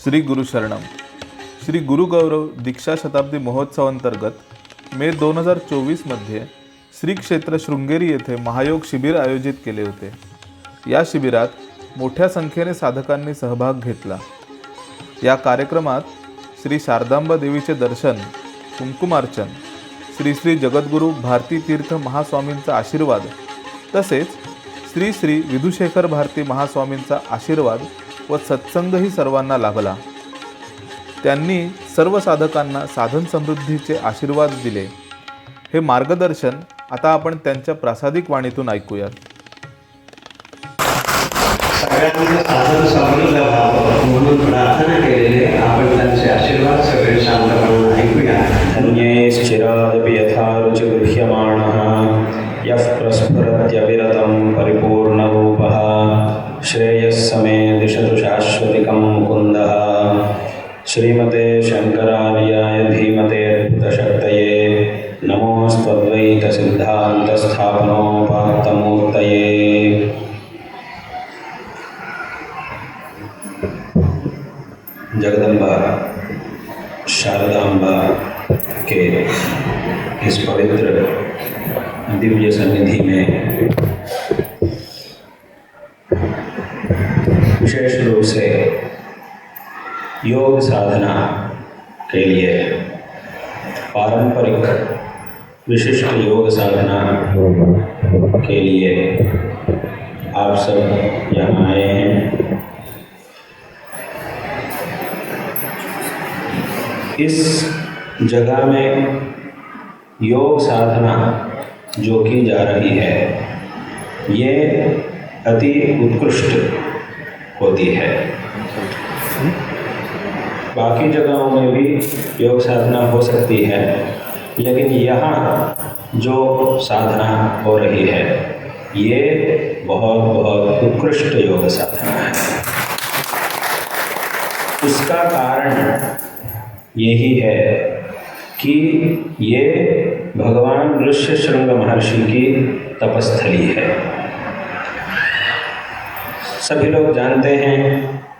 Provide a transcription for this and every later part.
श्री गुरु शरणम. श्री गुरु गौरव दीक्षा शताब्दी महोत्सवांतर्गत मे 2024मध्ये श्री क्षेत्र शृंगेरी येथे महायोग शिबिर आयोजित केले होते. या शिबिरात मोठ्या संख्येने साधकांनी सहभाग घेतला. या कार्यक्रमात श्री शारदांबा देवीचे दर्शन, कुंकुमार्चन, श्री श्री जगद्गुरू भारती तीर्थ महास्वामींचा आशीर्वाद तसेच श्री श्री विधुशेखर भारती महास्वामींचा आशीर्वाद व सत्संगही सर्वांना लाभला. त्यांनी सर्व साधकांना साधन समृद्धीचे आशीर्वाद दिले. हे मार्गदर्शन आता आपण त्यांच्या प्रासादिक वाणीतून ऐकूयात. सगळ्यांना साधन समृद्ध व्हावं म्हणून प्रार्थना केलेले आपण त्यांचे आशीर्वाद सगळे शांतपणे ऐकूया. धन्यैश्चिरादपि यथा रुचि गृह्यमाणः यः प्रस्फुरत्यविरतं परिपूर्णरूपः श्रेयस्समे दिशतु शाश्वतिकं मुकुन्दः. श्रीमते शंकरार्याय धीमते अद्भुतशक्तये नमोऽस्त्वद्वैत सिद्धान्तस्थापनोपात्तमूर्तये. जगदम्बा शारदांबा के इस पवित्र दिव्य सन्निधि में विशेष रूप से योग साधना के लिए पारंपरिक विशिष्ट योग साधना के लिए आप सब यहाँ आए हैं. इस जगह में योग साधना जो की जा रही है ये अति उत्कृष्ट होती है. बाकी जगहों में भी योग साधना हो सकती है, लेकिन यहाँ जो साधना हो रही है ये बहुत बहुत उत्कृष्ट योग साधना है. उसका कारण यही है कि ये भगवान ऋष्यशृंग महर्षि की तपस्थली है. सभी लोग जानते हैं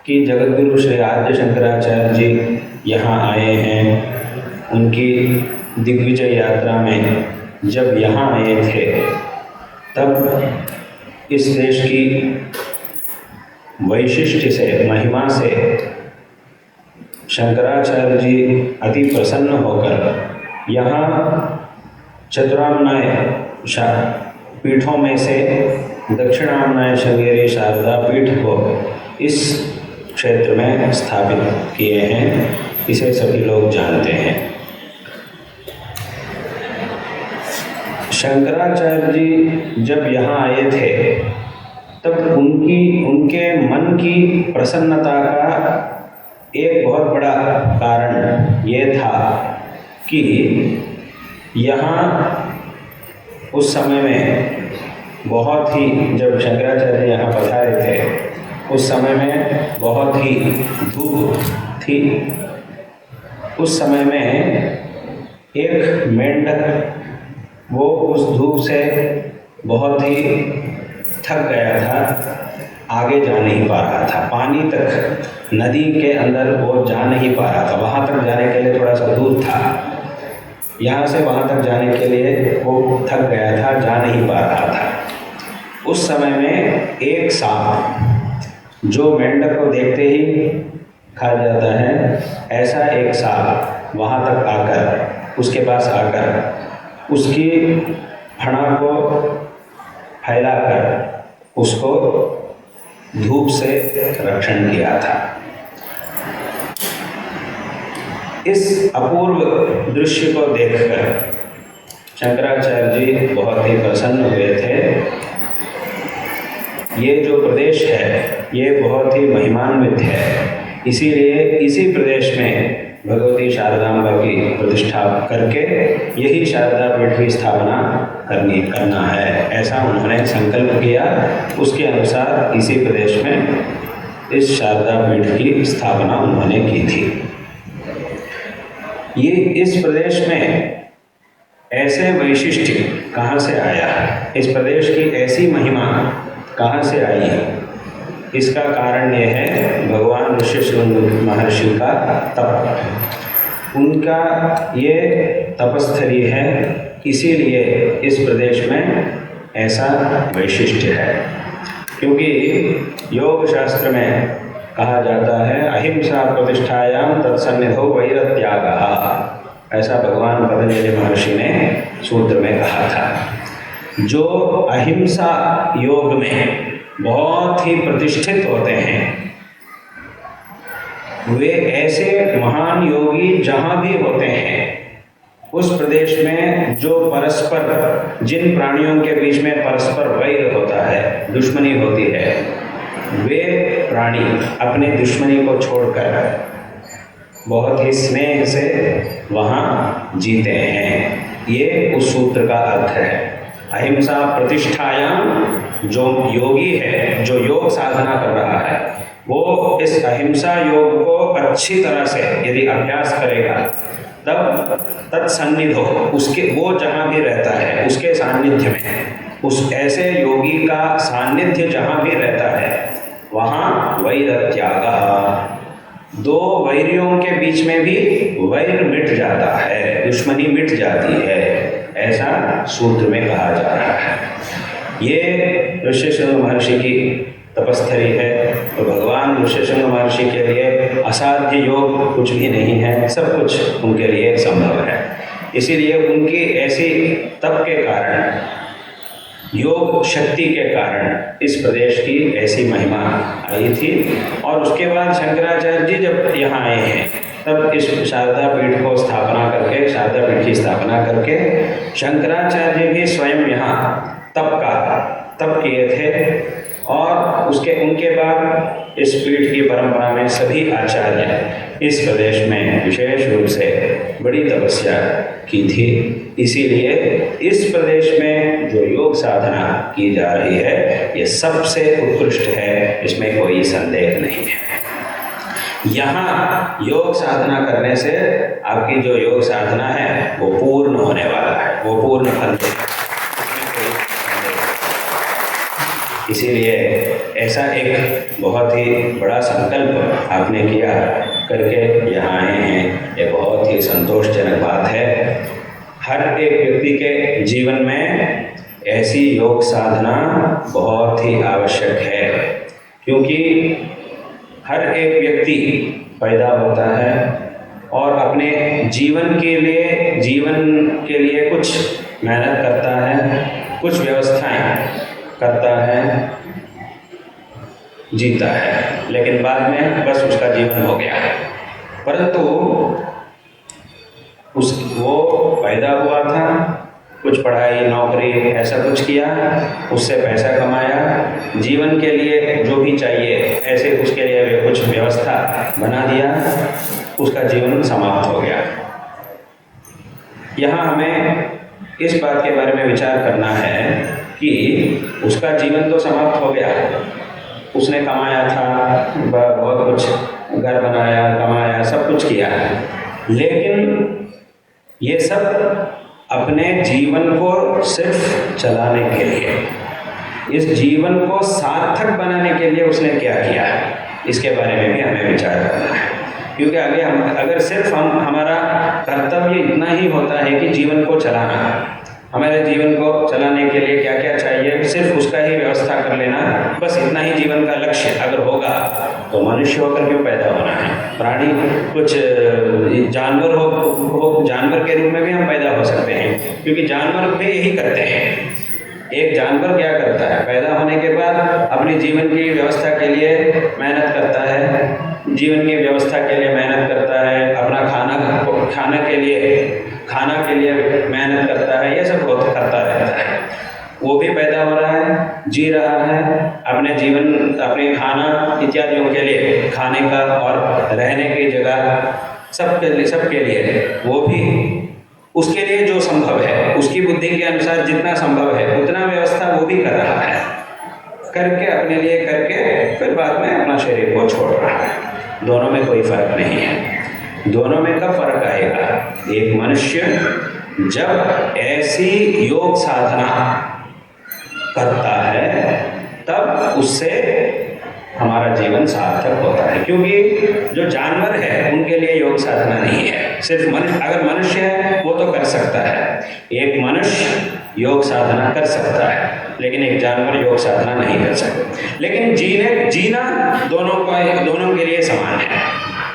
कि जगद्गुरु श्री आद्य शंकराचार्य जी यहाँ आए हैं. उनकी दिग्विजय यात्रा में जब यहाँ आए थे तब इस देश की वैशिष्ट्य से, महिमा से शंकराचार्य जी अति प्रसन्न होकर यहाँ चतुराम्नाय पीठों में से दक्षिणाम्नाय शृंगेरी शारदा पीठ को इस क्षेत्र में स्थापित किए हैं. इसे सभी लोग जानते हैं. शंकराचार्य जी जब यहाँ आए थे तब उनके मन की प्रसन्नता का एक बहुत बड़ा कारण ये था कि यहाँ उस समय में बहुत ही, जब शंकराचार्य यहाँ पधारे थे उस समय में बहुत ही धूप थी. उस समय में एक मेंढक वो उस धूप से बहुत ही थक गया था, आगे जा नहीं पा रहा था. पानी तक, नदी के अंदर वो जा नहीं पा रहा था. वहाँ तक जाने के लिए थोड़ा सा दूर था. यहाँ से वहाँ तक जाने के लिए वो थक गया था, जा नहीं पा रहा था. उस समय में एक सांप जो मेंढक को देखते ही खा जाता है, ऐसा एक सांप वहाँ तक आकर, उसके पास आकर उसकी फणा को फैलाकर उसको धूप से रक्षण किया था. इस अपूर्व दृश्य को देखकर शंकराचार्य जी बहुत ही प्रसन्न हुए थे. ये जो प्रदेश है ये बहुत ही महिमान्वित है, इसीलिए इसी प्रदेश में भगवती शारदांबा की प्रतिष्ठा करके यही शारदा पीठ की स्थापना करना है, ऐसा उन्होंने संकल्प किया. उसके अनुसार इसी प्रदेश में इस शारदा पीठ की स्थापना उन्होंने की थी. ये इस प्रदेश में ऐसे वैशिष्ट्य कहाँ से आया, इस प्रदेश की ऐसी महिमा कहाँ से आई है, इसका कारण ये है भगवान ऋष्यशृंग महर्षि का तप। उनका ये तपस्थली है, इसीलिए इस प्रदेश में ऐसा वैशिष्ट्य है। क्योंकि योग शास्त्र में कहा जाता है अहिंसा प्रतिष्ठायाम तत्सन्निधौ वैरत्यागः, ऐसा भगवान पतंजलि महर्षि ने सूत्र में कहा था। जो अहिंसा योग में बहुत ही प्रतिष्ठित होते हैं, वे ऐसे महान योगी जहाँ भी होते हैं, उस प्रदेश में जो परस्पर, जिन प्राणियों के बीच में परस्पर वैर होता है, दुश्मनी होती है, वे प्राणी अपने दुश्मनी को छोड़कर बहुत ही स्नेह से वहाँ जीते हैं। ये उस सूत्र का अर्थ है। अहिंसा प्रतिष्ठायाम, जो योगी है, जो योग साधना कर रहा है, वो इस अहिंसा योग को अच्छी तरह से यदि अभ्यास करेगा, तब तत्सन्निधो, उसके, वो जहाँ भी रहता है उसके सान्निध्य में, उस ऐसे योगी का सान्निध्य जहाँ भी रहता है, वहाँ वैरत्यागः, दो वैरियों के बीच में भी वैर मिट जाता है, दुश्मनी मिट जाती है, ऐसा सूत्र में कहा जा रहा है। ये ऋष्यशृंग महर्षि की तपस्थली है। तो भगवान ऋष्यशृंग महर्षि के लिए असाध्य योग कुछ भी नहीं है, सब कुछ उनके लिए संभव है। इसीलिए उनकी ऐसी तप के कारण, योग शक्ति के कारण इस प्रदेश की ऐसी महिमा आई थी। और उसके बाद शंकराचार्य जी जब यहाँ आए हैं, तब इस शारदा पीठ को स्थापना करके, शारदा पीठ की स्थापना करके, शंकराचार्य भी स्वयं यहाँ तप किए थे। और उनके बाद इस पीठ की परंपरा में सभी आचार्य इस प्रदेश में विशेष रूप से बड़ी तपस्या की थी। इसीलिए इस प्रदेश में जो योग साधना की जा रही है, ये सबसे उत्कृष्ट है, इसमें कोई संदेह नहीं है। यहाँ योग साधना करने से आपकी जो योग साधना है वो पूर्ण होने वाला है, वो पूर्ण फल देगा। इसीलिए ऐसा एक बहुत ही बड़ा संकल्प आपने किया करके यहाँ आए हैं, ये बहुत ही संतोषजनक बात है। हर एक व्यक्ति के जीवन में ऐसी योग साधना बहुत ही आवश्यक है, क्योंकि हर एक व्यक्ति पैदा होता है और अपने जीवन के लिए कुछ मेहनत करता है, कुछ व्यवस्थाएं करता है, जीता है, लेकिन बाद में बस उसका जीवन हो गया। परंतु वो पैदा हुआ था, कुछ पढ़ाई, नौकरी, ऐसा कुछ किया, उससे पैसा कमाया, जीवन के लिए जो भी चाहिए ऐसे उसके लिए कुछ व्यवस्था बना दिया, उसका जीवन समाप्त हो गया। यहाँ हमें इस बात के बारे में विचार करना है कि उसका जीवन तो समाप्त हो गया, उसने कमाया था, बहुत कुछ घर बनाया, कमाया, सब कुछ किया, लेकिन ये सब अपने जीवन को सिर्फ चलाने के लिए, इस जीवन को सार्थक बनाने के लिए उसने क्या किया, इसके बारे में भी हमें विचार करना है। क्योंकि अगर सिर्फ हमारा कर्तव्य इतना ही होता है कि जीवन को चलाना, हमारे जीवन को चलाने के लिए क्या क्या चाहिए सिर्फ उसका ही व्यवस्था कर लेना, बस इतना ही जीवन का लक्ष्य अगर होगा तो मनुष्य होकर क्यों पैदा होना है? प्राणी कुछ जानवर हो जानवर के रूप में भी हम पैदा हो सकते हैं, क्योंकि जानवर भी यही करते हैं। एक जानवर क्या करता है, पैदा होने के बाद अपने जीवन की व्यवस्था के लिए मेहनत करता है, जीवन की व्यवस्था के लिए मेहनत करता है, अपना खाना के लिए मेहनत करता है, ये सब बहुत करता रहता है। वो भी पैदा हो रहा है, जी रहा है, अपने जीवन, अपने खाना इत्यादियों के लिए, खाने का और रहने की जगह, सबके लिए वो भी उसके लिए जो संभव है, उसकी बुद्धि के अनुसार जितना संभव है उतना व्यवस्था वो भी कर रहा है, करके अपने लिए करके फिर बाद में अपना शरीर को छोड़ रहा है। दोनों में कोई फर्क नहीं है। दोनों में कब फर्क आएगा? एक मनुष्य जब ऐसी योग साधना करता है तब उससे हमारा जीवन सार्थक होता है। क्योंकि जो जानवर है उनके लिए योग साधना नहीं है, सिर्फ मनुष्य, अगर मनुष्य है वो तो कर सकता है, एक मनुष्य योग साधना कर सकता है, लेकिन एक जानवर योग साधना नहीं कर सकता। लेकिन जीना दोनों के लिए समान है,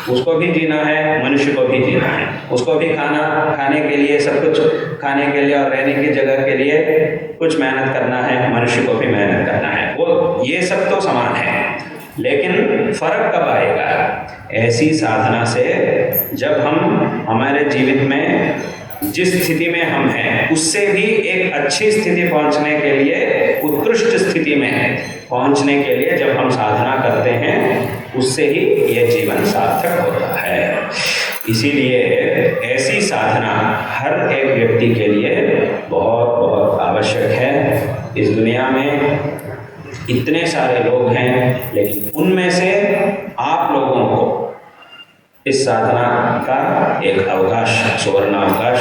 उसको भी जीना है, मनुष्य को भी जीना है, उसको भी खाने के लिए, सब कुछ खाने के लिए और रहने की जगह के लिए कुछ मेहनत करना है, मनुष्य को भी मेहनत करना है, वो ये सब तो समान है। लेकिन फर्क कब आएगा? ऐसी साधना से जब हम हमारे जीवित में जिस स्थिति में हम हैं उससे भी एक अच्छी स्थिति पहुंचने के लिए, उत्कृष्ट स्थिति में पहुंचने के लिए जब हम साधना करते हैं, उससे ही ये जीवन सार्थक होता है। इसीलिए ऐसी साधना हर एक व्यक्ति के लिए बहुत बहुत आवश्यक है। इस दुनिया में इतने सारे लोग हैं, लेकिन उनमें से आप लोगों को इस साधना का एक अवकाश, सुवर्ण अवकाश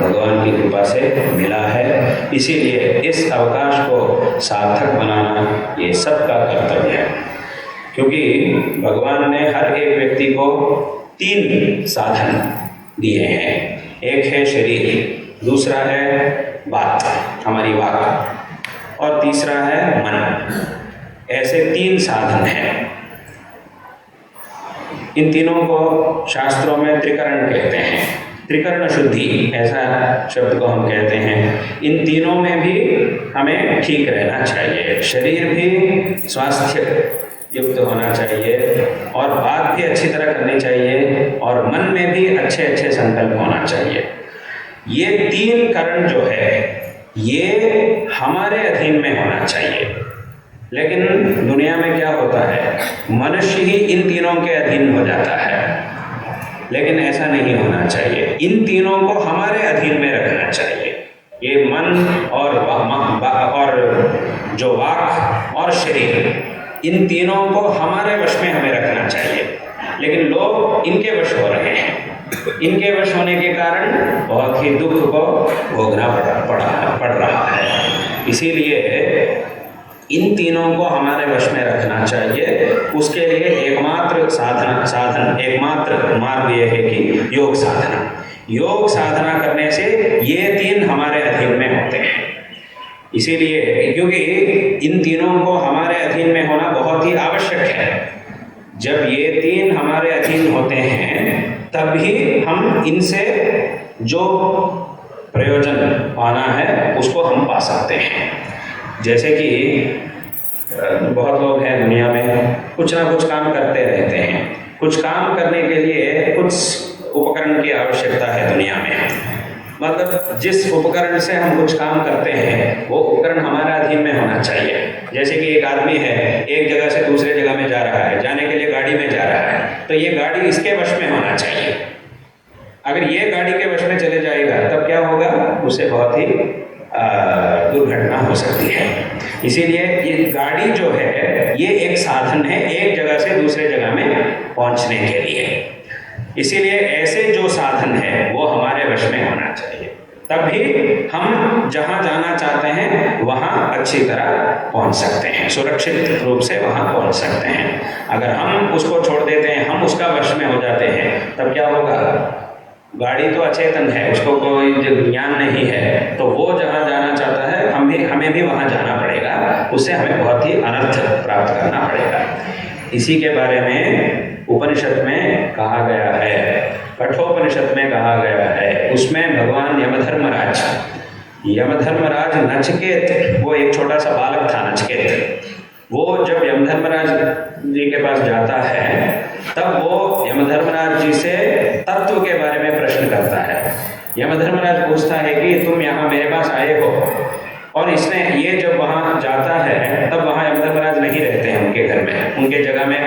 भगवान की कृपा से मिला है। इसीलिए इस अवकाश को सार्थक बनाना ये सबका कर्तव्य है। क्योंकि भगवान ने हर एक व्यक्ति को 3 साधन दिए हैं। एक है शरीर, दूसरा है बात, हमारी वाक, और तीसरा है मन। ऐसे 3 साधन हैं। इन तीनों को शास्त्रों में त्रिकरण कहते हैं, त्रिकरण शुद्धि ऐसा शब्द को हम कहते हैं। इन तीनों में भी हमें ठीक रहना चाहिए। शरीर भी स्वास्थ्य युक्त होना चाहिए, और बात भी अच्छी तरह करनी चाहिए, और मन में भी अच्छे अच्छे संकल्प होना चाहिए। ये 3 करण जो है ये हमारे अधीन में होना चाहिए। लेकिन दुनिया में क्या होता है, मनुष्य ही इन तीनों के अधीन हो जाता है, लेकिन ऐसा नहीं होना चाहिए। इन तीनों को हमारे अधीन में रखना चाहिए। ये मन और जो वाक और शरीर, इन तीनों को हमारे वश में हमें रखना चाहिए। लेकिन लोग इनके वश हो रहे हैं। इनके वश होने के कारण बहुत ही दुख को भोगना पड़ रहा है। इसीलिए इन तीनों को हमारे वश में रखना चाहिए। उसके लिए एकमात्र मार्ग ये है कि योग साधना। योग साधना करने से ये 3 हमारे अधीन में होते हैं। इसीलिए क्योंकि इन तीनों को हमारे अधीन में होना बहुत ही आवश्यक है। जब ये 3 हमारे अधीन होते हैं तभी हम इनसे जो प्रयोजन पाना है उसको हम पा सकते हैं। जैसे कि बहुत लोग हैं दुनिया में, कुछ ना कुछ काम करते रहते हैं। कुछ काम करने के लिए कुछ उपकरण की आवश्यकता है दुनिया में। मतलब जिस उपकरण से हम कुछ काम करते हैं वो उपकरण हमारा अधीन में होना चाहिए। जैसे कि एक आदमी है, एक जगह से दूसरे जगह में जा रहा है, जाने के लिए गाड़ी में जा रहा है, तो ये गाड़ी इसके वश में होना चाहिए। अगर ये गाड़ी के वश में चले जाएगा तब क्या होगा, उससे बहुत ही दुर्घटना हो सकती है। इसीलिए ये गाड़ी जो है ये एक साधन है एक जगह से दूसरे जगह में पहुंचने के लिए। इसीलिए ऐसे जो साधन है वो हमारे वश में होना चाहिए, तभी हम जहाँ जाना चाहते हैं वहाँ अच्छी तरह पहुँच सकते हैं, सुरक्षित रूप से वहाँ पहुँच सकते हैं। अगर हम उसको छोड़ देते हैं, हम उसका वश में हो जाते हैं, तब क्या होगा, गाड़ी तो अचेतन है, उसको कोई ज्ञान नहीं है, तो वो जहाँ जाना चाहता है हमें भी वहाँ जाना पड़ेगा, उससे हमें बहुत ही अनर्थ प्राप्त करना पड़ेगा। इसी के बारे में उपनिषद में कहा गया है, कठोपनिषद में कहा गया है। उसमें भगवान यमधर्मराज नचिकेत, वो एक छोटा सा बालक था नचिकेत, वो जब यमधर्मराज जी के पास जाता है तब वो यमधर्मराज जी से तत्व के बारे में प्रश्न करता है। यमधर्मराज पूछता है कि तुम यहाँ मेरे पास आए हो, और इसने ये जब वहाँ जाता है तब वहाँ यमधर्मराज नहीं रहते हैं उनके घर में, उनके जगह में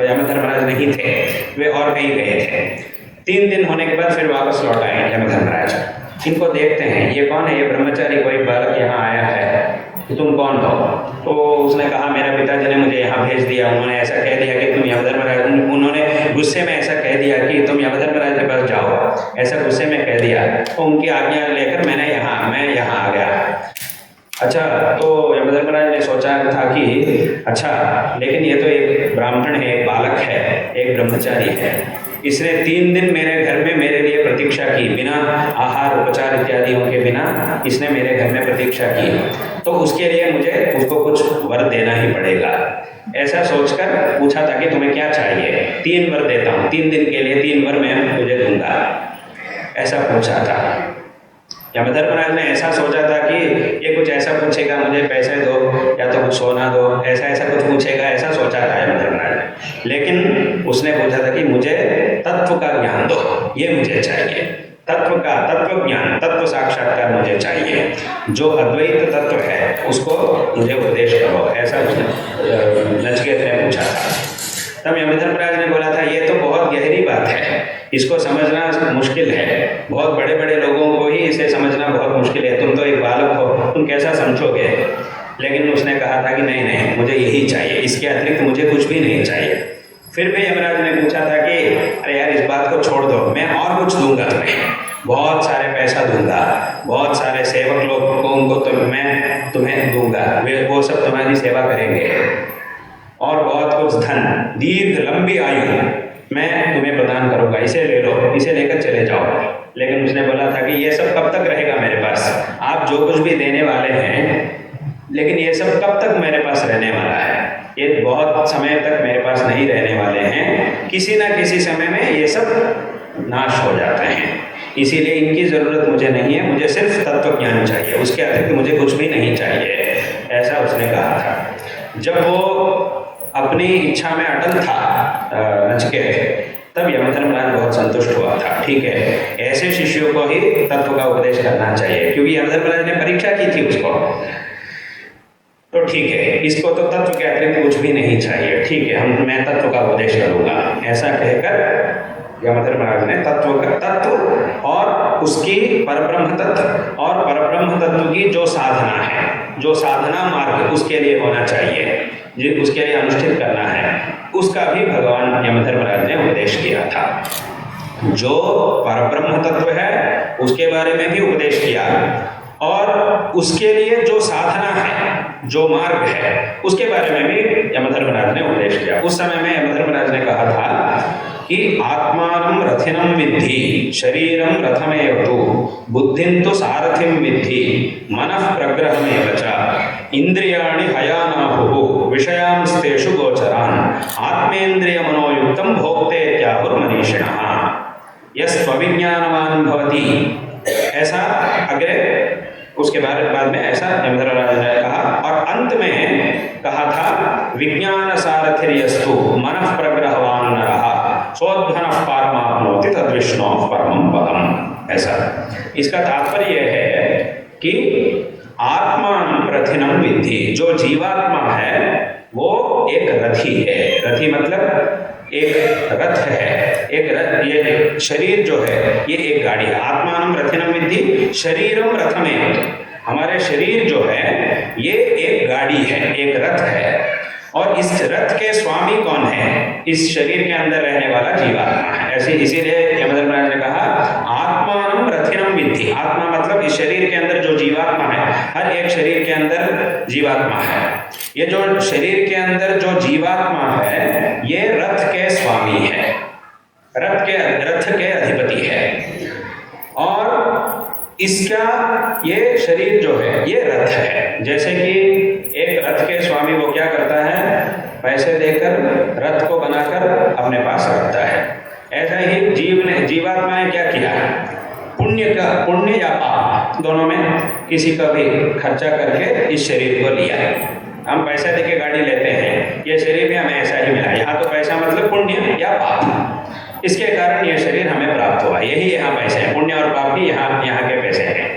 यमधर्मराज नहीं थे, वे और कहीं गए थे। 3 दिन होने के बाद फिर वापस लौट आए यमधर्मराज। इनको देखते हैं, ये कौन है, ये ब्रह्मचारी कोई बालक यहाँ आया है, तुम कौन हो? तो उसने कहा मेरा पिताजी ने मुझे यहाँ भेज दिया, उन्होंने ऐसा कह दिया कि तुम यमधर्मराज, उन्होंने गुस्से में ऐसा कह दिया कि तुम यमधर्मराज के पास जाओ, ऐसा गुस्से में कह दिया, तो उनकी आज्ञा लेकर मैं यहाँ आ गया। अच्छा, तो यमधर्मराज ने सोचा था कि अच्छा, लेकिन ये तो एक ब्राह्मण है, एक बालक है, एक ब्रह्मचारी है, इसने 3 दिन मेरे घर में मेरे लिए प्रतीक्षा की, बिना आहार उपचार इत्यादियों के बिना इसने मेरे घर में प्रतीक्षा की, तो उसके लिए मुझे उसको कुछ वर देना ही पड़ेगा। ऐसा सोचकर पूछा था कि तुम्हें क्या चाहिए? 3 वर देता हूँ, 3 दिन के लिए 3 वर मैं तुझे दूंगा, ऐसा पूछा था। यमधर्मराज ने ऐसा सोचा था कि ये कुछ ऐसा पूछेगा, मुझे पैसे दो या तो कुछ सोना दो, ऐसा ऐसा कुछ पूछेगा, ऐसा सोचा था यमधर्मराज ने। लेकिन उसने पूछा था कि मुझे तत्व का ज्ञान दो, ये मुझे चाहिए, तत्व ज्ञान, तत्व साक्षात्कार मुझे चाहिए, जो अद्वैत तत्व है उसको मुझे उपदेश करो, ऐसा उसने नचिकेत ने पूछा था। तब यमधर्मराज ने बोला था, ये तो बहुत गहरी बात है, इसको समझना मुश्किल है, बहुत बड़े बड़े लोगों को ही इसे समझना बहुत मुश्किल है, तुम तो एक बालक हो, तुम कैसा समझोगे? लेकिन उसने कहा था कि नहीं नहीं, मुझे यही चाहिए, इसके अतिरिक्त मुझे कुछ भी नहीं चाहिए। फिर भी यमराज ने पूछा था कि अरे यार, इस बात को छोड़ दो, मैं और कुछ दूंगा तुम्हें, बहुत सारे पैसा दूंगा, बहुत सारे सेवक लोग को उनको तो मैं तुम्हें दूंगा, वे वो सब तुम्हारी सेवा करेंगे, और बहुत कुछ धन, दीर्घ लंबी आयु मैं तुम्हें प्रदान करूंगा, इसे ले लो, इसे लेकर चले जाओ। लेकिन उसने बोला था कि ये सब कब तक रहेगा मेरे पास? आप जो कुछ भी देने वाले हैं, लेकिन ये सब कब तक मेरे पास रहने वाला है? ये बहुत समय तक मेरे पास नहीं रहने वाले हैं, किसी ना किसी समय में ये सब नाश हो जाते हैं, इसीलिए इनकी ज़रूरत मुझे नहीं है, मुझे सिर्फ तत्व ज्ञान चाहिए, उसके अतिरिक्त मुझे कुछ भी नहीं चाहिए, ऐसा उसने कहा था। जब वो अपनी इच्छा में अटल था नचिकेत, तब यमधर्मराज बहुत संतुष्ट हुआ था। ठीक है, ऐसे शिष्यों को ही तत्व का उपदेश करना चाहिए, क्योंकि यमधर्मराज ने परीक्षा की थी उसको, तो ठीक है, इसको तो तत्व के अतिरिक्त कुछ भी नहीं चाहिए, ठीक है, मैं तत्व का उपदेश करूंगा, ऐसा कहकर यमधर्मराज ने तत्व और उसकी परब्रह्म तत्व और परब्रह्म तत्व की जो साधना है, जो साधना मार्ग उसके लिए होना चाहिए, जो उसके लिए अनुष्ठित करना है, उसका भी भगवान यमधर्मराज ने उपदेश किया था। जो परब्रह्म तत्व है उसके बारे में भी उपदेश किया, और उसके लिए जो साधना है, जो मार्ग है, उसके बारे में भी यमधर्मराज ने उपदेश किया। उस समय में यमधर्मराज ने कहा था कि आत्मानं रथिनं विद्धि, शरीरं रथमेव तु, बुद्धिं तु सारथिं विद्धि, मनः प्रग्रहमेव च, इंद्रियाणि हयानाहुः, विषयांस्तेषु गोचरान्, आत्मेन्द्रिय मनोयुक्तं भोक्तेत्याहुर्मनीषिणः, यस्त्वविज्ञानवान् भवति। ऐसा अग्रे उसके बाद में ऐसा यमधर्मराज ने कहा, और अंत में कहा था विज्ञान सारथिर्यस्तु मनः प्रग्रहवान् नरः सोऽध्वनः पारमाप्नोति तद्विष्णोः परमं पदम्। ऐसा इसका तात्पर्य है कि आत्मानं रथिनं विद्धि, जो जीवात्मा है वो एक रथी है। रथी मतलब एक रथ है, एक रथ, ये शरीर जो है ये एक गाड़ी है। आत्मानं रथिनं विद्धि शरीरम रथमेव, हमारे शरीर जो है ये एक गाड़ी है, एक रथ है, और इस रथ के स्वामी कौन है? इस शरीर के अंदर रहने वाला जीवात्मा है। ऐसे इसीलिए यमधर्मराज ने कहा आत्मानं रथिनं विद्धि, आत्मा मतलब इस शरीर के अंदर जो जीवात्मा है, हर एक शरीर के अंदर जीवात्मा है, ये जो शरीर के अंदर जो जीवात्मा है ये रथ के स्वामी है, रथ के अधिपति है, और इसका ये शरीर जो है ये रथ है। जैसे कि एक रथ के स्वामी वो क्या करता है? पैसे देकर रथ को बनाकर अपने पास रखता है। ऐसा ही जीवात्मा ने क्या किया? पुण्य या पाप दोनों में किसी का भी खर्चा करके इस शरीर को लिया। हम पैसा देके गाड़ी लेते हैं, ये शरीर भी हमें ऐसा ही मिला। यहाँ तो पैसा मतलब पुण्य या पाप, इसके कारण ये शरीर हमें प्राप्त हुआ। यही यहाँ पैसे हैं, पुण्य और पाप भी यहाँ के पैसे हैं।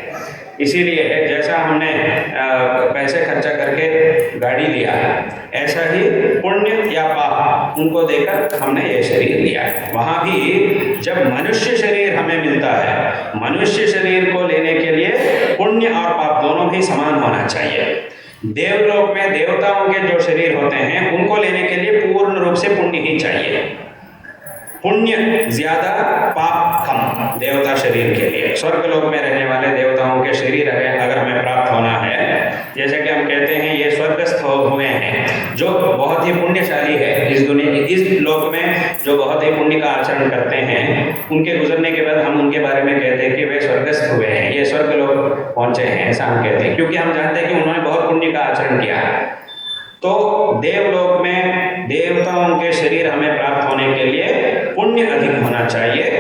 इसीलिए जैसा हमने पैसे खर्चा करके गाड़ी लिया, ऐसा ही पुण्य या पाप उनको देकर हमने ये शरीर लिया। वहाँ भी जब मनुष्य शरीर हमें मिलता है, मनुष्य शरीर को लेने के लिए पुण्य और पाप दोनों भी समान होना चाहिए। देवलोक में देवताओं के जो शरीर होते हैं उनको लेने के लिए पूर्ण रूप से पुण्य ही चाहिए, पुण्य ज्यादा, पाप कम देवता शरीर के लिए। स्वर्ग लोक में रहने वाले देवताओं के शरीर अगर हमें प्राप्त होना है, जैसे कि हम कहते हैं ये स्वर्गस्थ हुए हैं जो बहुत ही पुण्यशाली है, इस दुनिया इस लोक में जो बहुत ही पुण्य का आचरण करते हैं, उनके गुजरने के बाद हम उनके बारे में कहते हैं कि वे स्वर्गस्थ हुए हैं, ये स्वर्ग लोक पहुंचे हैं, ऐसा हम कहते हैं, क्योंकि हम जानते हैं कि उन्होंने बहुत पुण्य का आचरण किया है। तो देवलोक में देवताओं के शरीर हमें प्राप्त होने के लिए पुण्य अधिक होना चाहिए,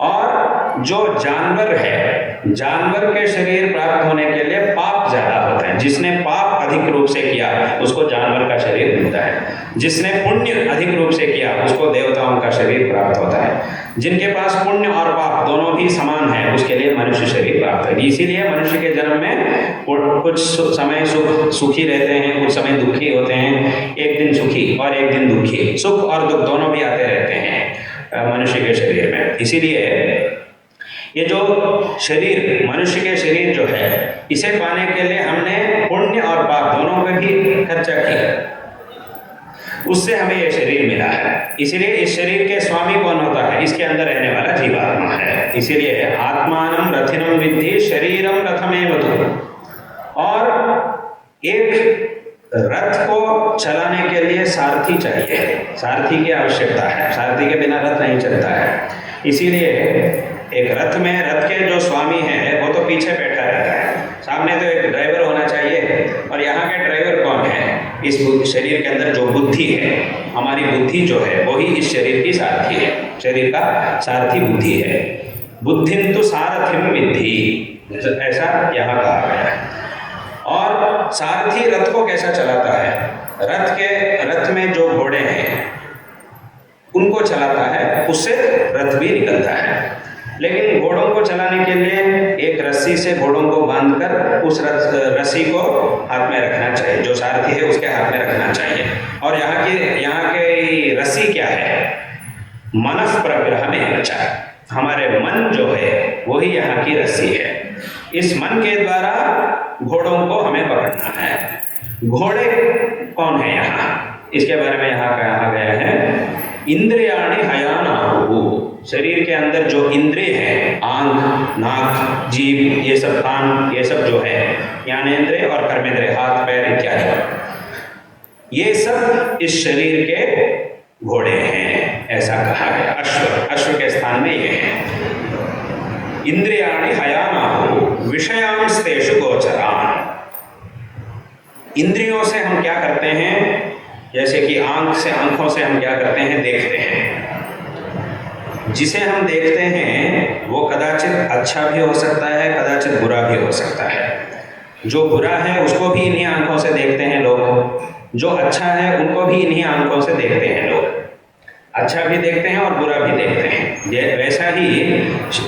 और जो जानवर है, जानवर के शरीर प्राप्त होने के लिए पाप ज्यादा होता है। जिसने पाप अधिक रूप से किया उसको जानवर का शरीर मिलता है, जिसने पुण्य अधिक रूप से किया उसको देवताओं का शरीर प्राप्त होता है। जिनके पास पुण्य और पाप दोनों भी समान है उसके लिए मनुष्य शरीर प्राप्त है। इसीलिए मनुष्य के जन्म में कुछ समय सुखी रहते हैं, कुछ समय दुखी होते हैं, एक दिन सुखी और एक दिन दुखी, सुख और दुख दोनों भी आते रहते हैं मनुष्य के शरीर में। इसीलिए ये जो शरीर, मनुष्य के शरीर जो है, इसे पाने के लिए हमने पुण्य और पाप दोनों पे भी खर्चा किया, उससे हमें ये शरीर मिला है। इसीलिए इस शरीर के स्वामी कौन होता है? इसके अंदर रहने वाला जीवात्मा है। इसीलिए आत्मानम रथिनम विद्धि शरीरम रथमेव तु। और एक रथ को चलाने के लिए सारथी चाहिए, सारथी की आवश्यकता है, सारथी के बिना रथ नहीं चलता है। इसीलिए एक रथ में रथ के जो स्वामी है वो तो पीछे बैठा रहता है, सामने तो एक ड्राइवर होना चाहिए। और यहाँ के ड्राइवर कौन है? इस शरीर के अंदर जो बुद्धि है, हमारी बुद्धि जो है वही इस शरीर की सारथी है, शरीर का सारथी बुद्धि है। बुद्धिन्तु सारथिम विद्धि, ऐसा यहाँ कहा गया है। और सारथी रथ को कैसा चलाता है? रथ में जो घोड़े हैं उनको चलाता है, उससे रथ भी निकलता है। लेकिन घोड़ों को चलाने के लिए एक रस्सी से घोड़ों को बांधकर उस रस्सी को हाथ में रखना चाहिए, जो सारथी है उसके हाथ में रखना चाहिए। और यहाँ की रस्सी क्या है? मनः प्रग्रह में बचा, हमारे मन जो है वही यहाँ की रस्सी है। इस मन के द्वारा घोड़ों को हमें पकड़ना है। घोड़े कौन है यहाँ? इसके बारे में यहाँ कहा गया है, इंद्रियाणि हयानाहुः, शरीर के अंदर जो इंद्रिय है, आंख, नाक, जीभ, ये सब, कान, ये सब जो है, ज्ञानेंद्रिय और कर्मेंद्रिय, हाथ पैर इत्यादि, ये सब इस शरीर के घोड़े हैं, ऐसा कहा गया। अश्व के स्थान में ये है। इंद्रियाणि हयानाहुः विषयांस्तेषु गोचरान्। इंद्रियों से हम क्या करते हैं? जैसे कि आंखों से हम क्या करते हैं? देखते हैं। जिसे हम देखते हैं वो कदाचित अच्छा भी हो सकता है, कदाचित बुरा भी हो सकता है। जो बुरा है उसको भी इन्हीं आंखों से देखते हैं लोग, जो अच्छा है उनको भी इन्हीं आंखों से देखते हैं लोग। अच्छा भी देखते हैं और बुरा भी देखते हैं। वैसा ही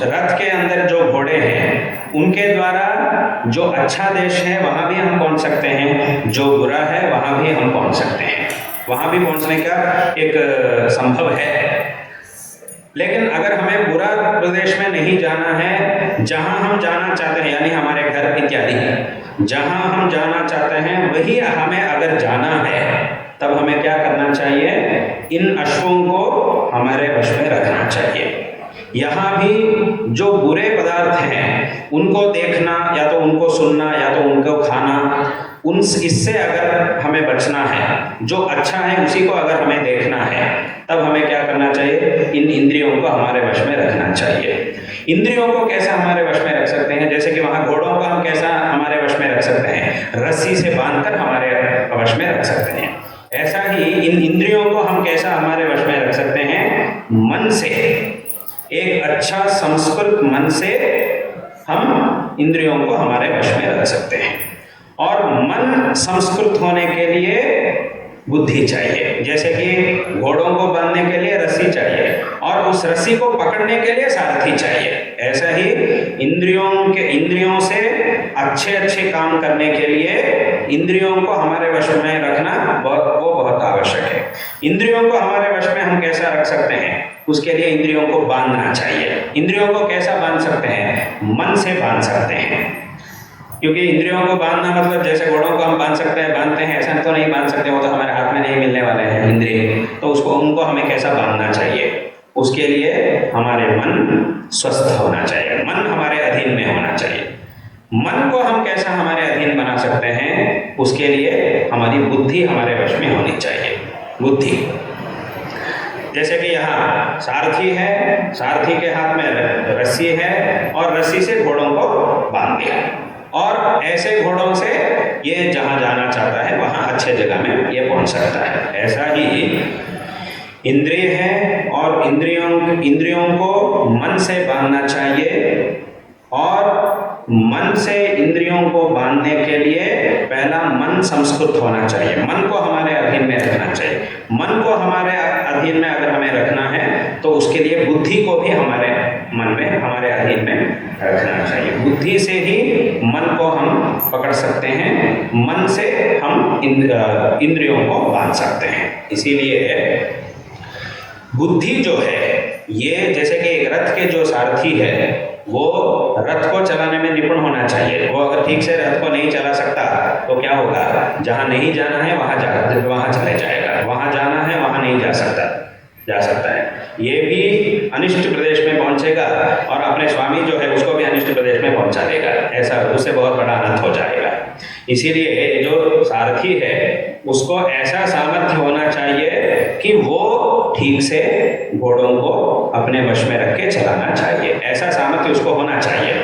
रथ के अंदर जो घोड़े हैं उनके द्वारा जो अच्छा देश है वहाँ भी हम पहुँच सकते हैं, जो बुरा है वहाँ भी हम पहुँच सकते हैं, वहाँ भी पहुँचने का एक संभव है। लेकिन अगर हमें बुरा प्रदेश में नहीं जाना है, जहाँ हम जाना चाहते हैं, यानी हमारे घर इत्यादि, जहाँ हम जाना चाहते हैं वही हमें अगर जाना है, तब हमें क्या करना चाहिए? इन अश्वों को हमारे वश में रखना चाहिए। यहाँ भी जो बुरे पदार्थ हैं उनको देखना, या तो उनको सुनना, या तो उनको खाना, इससे अगर हमें बचना है, जो अच्छा है उसी को अगर हमें देखना है, तब हमें क्या करना चाहिए? इन इंद्रियों को हमारे वश में रखना चाहिए। इंद्रियों को कैसा हमारे वश में रख सकते हैं? जैसे कि वहाँ घोड़ों को हम कैसा हमारे वश में रख सकते हैं? रस्सी से बांधकर हमारे वश में रख सकते हैं। ऐसा ही इन इंद्रियों को हम कैसा हमारे वश में रख सकते हैं? मन से, एक अच्छा संस्कृत मन से हम इंद्रियों को हमारे वश में रख सकते हैं। और मन संस्कृत होने के लिए बुद्धि चाहिए। जैसे कि घोड़ों को बांधने के लिए रस्सी चाहिए और उस रस्सी को पकड़ने के लिए सारथी चाहिए, ऐसा ही इंद्रियों से अच्छे काम करने के लिए इंद्रियों को हमारे वश में रखना बहुत आवश्यक है। इंद्रियों को हमारे वश में हम कैसा रख सकते हैं? उसके लिए इंद्रियों को बांधना चाहिए। इंद्रियों को कैसा बांध सकते हैं? मन से बांध सकते हैं। क्योंकि इंद्रियों को बांधना मतलब जैसे घोड़ों को हम बांधते हैं, ऐसा तो नहीं बांध सकते, वो तो हमारे हाथ में नहीं मिलने वाले हैं इंद्रिय। तो उनको हमें कैसा बांधना चाहिए? उसके लिए हमारे मन स्वस्थ होना चाहिए, मन हमारे अधीन में होना चाहिए। मन को हम कैसा हमारे अधीन बना सकते हैं, उसके लिए हमारी बुद्धि हमारे वश में होनी चाहिए। बुद्धि, जैसे कि यहाँ सारथी है, सारथी के हाथ में रस्सी है और रस्सी से घोड़ों को बांध दिया, और ऐसे घोड़ों से ये जहाँ जाना चाहता है वहाँ अच्छे जगह में ये पहुँच सकता है। ऐसा ही इंद्रिय है, और इंद्रियों को मन से बांधना चाहिए, और मन से इंद्रियों को बांधने के लिए पहला मन संस्कृत होना चाहिए, मन को हमारे अधीन में रखना चाहिए। मन को हमारे अधीन में अगर हमें रखना है तो उसके लिए बुद्धि को भी हमारे मन में, हमारे अधीन में रखना चाहिए। बुद्धि से ही मन को हम पकड़ सकते हैं, मन से हम इंद्रियों को बांध सकते हैं। इसीलिए बुद्धि जो है, ये जैसे कि एक रथ के जो सारथी है वो रथ को चलाने में निपुण होना चाहिए। वो अगर ठीक से रथ को नहीं चला सकता तो क्या होगा, जहाँ नहीं जाना है वहाँ चले जाएगा, वहाँ जाना है वहाँ नहीं जा सकता है। ये भी अनिष्ट प्रदेश में पहुँचेगा और अपने स्वामी जो है उसको भी अनिष्ट प्रदेश में पहुँचा देगा, ऐसा उससे बहुत बड़ा अनर्थ हो जाएगा। इसीलिए जो सारथी है उसको ऐसा सामर्थ्य होना चाहिए कि वो ठीक से घोड़ों को अपने वश में रख के चलाना चाहिए, ऐसा सामर्थ्य उसको होना चाहिए।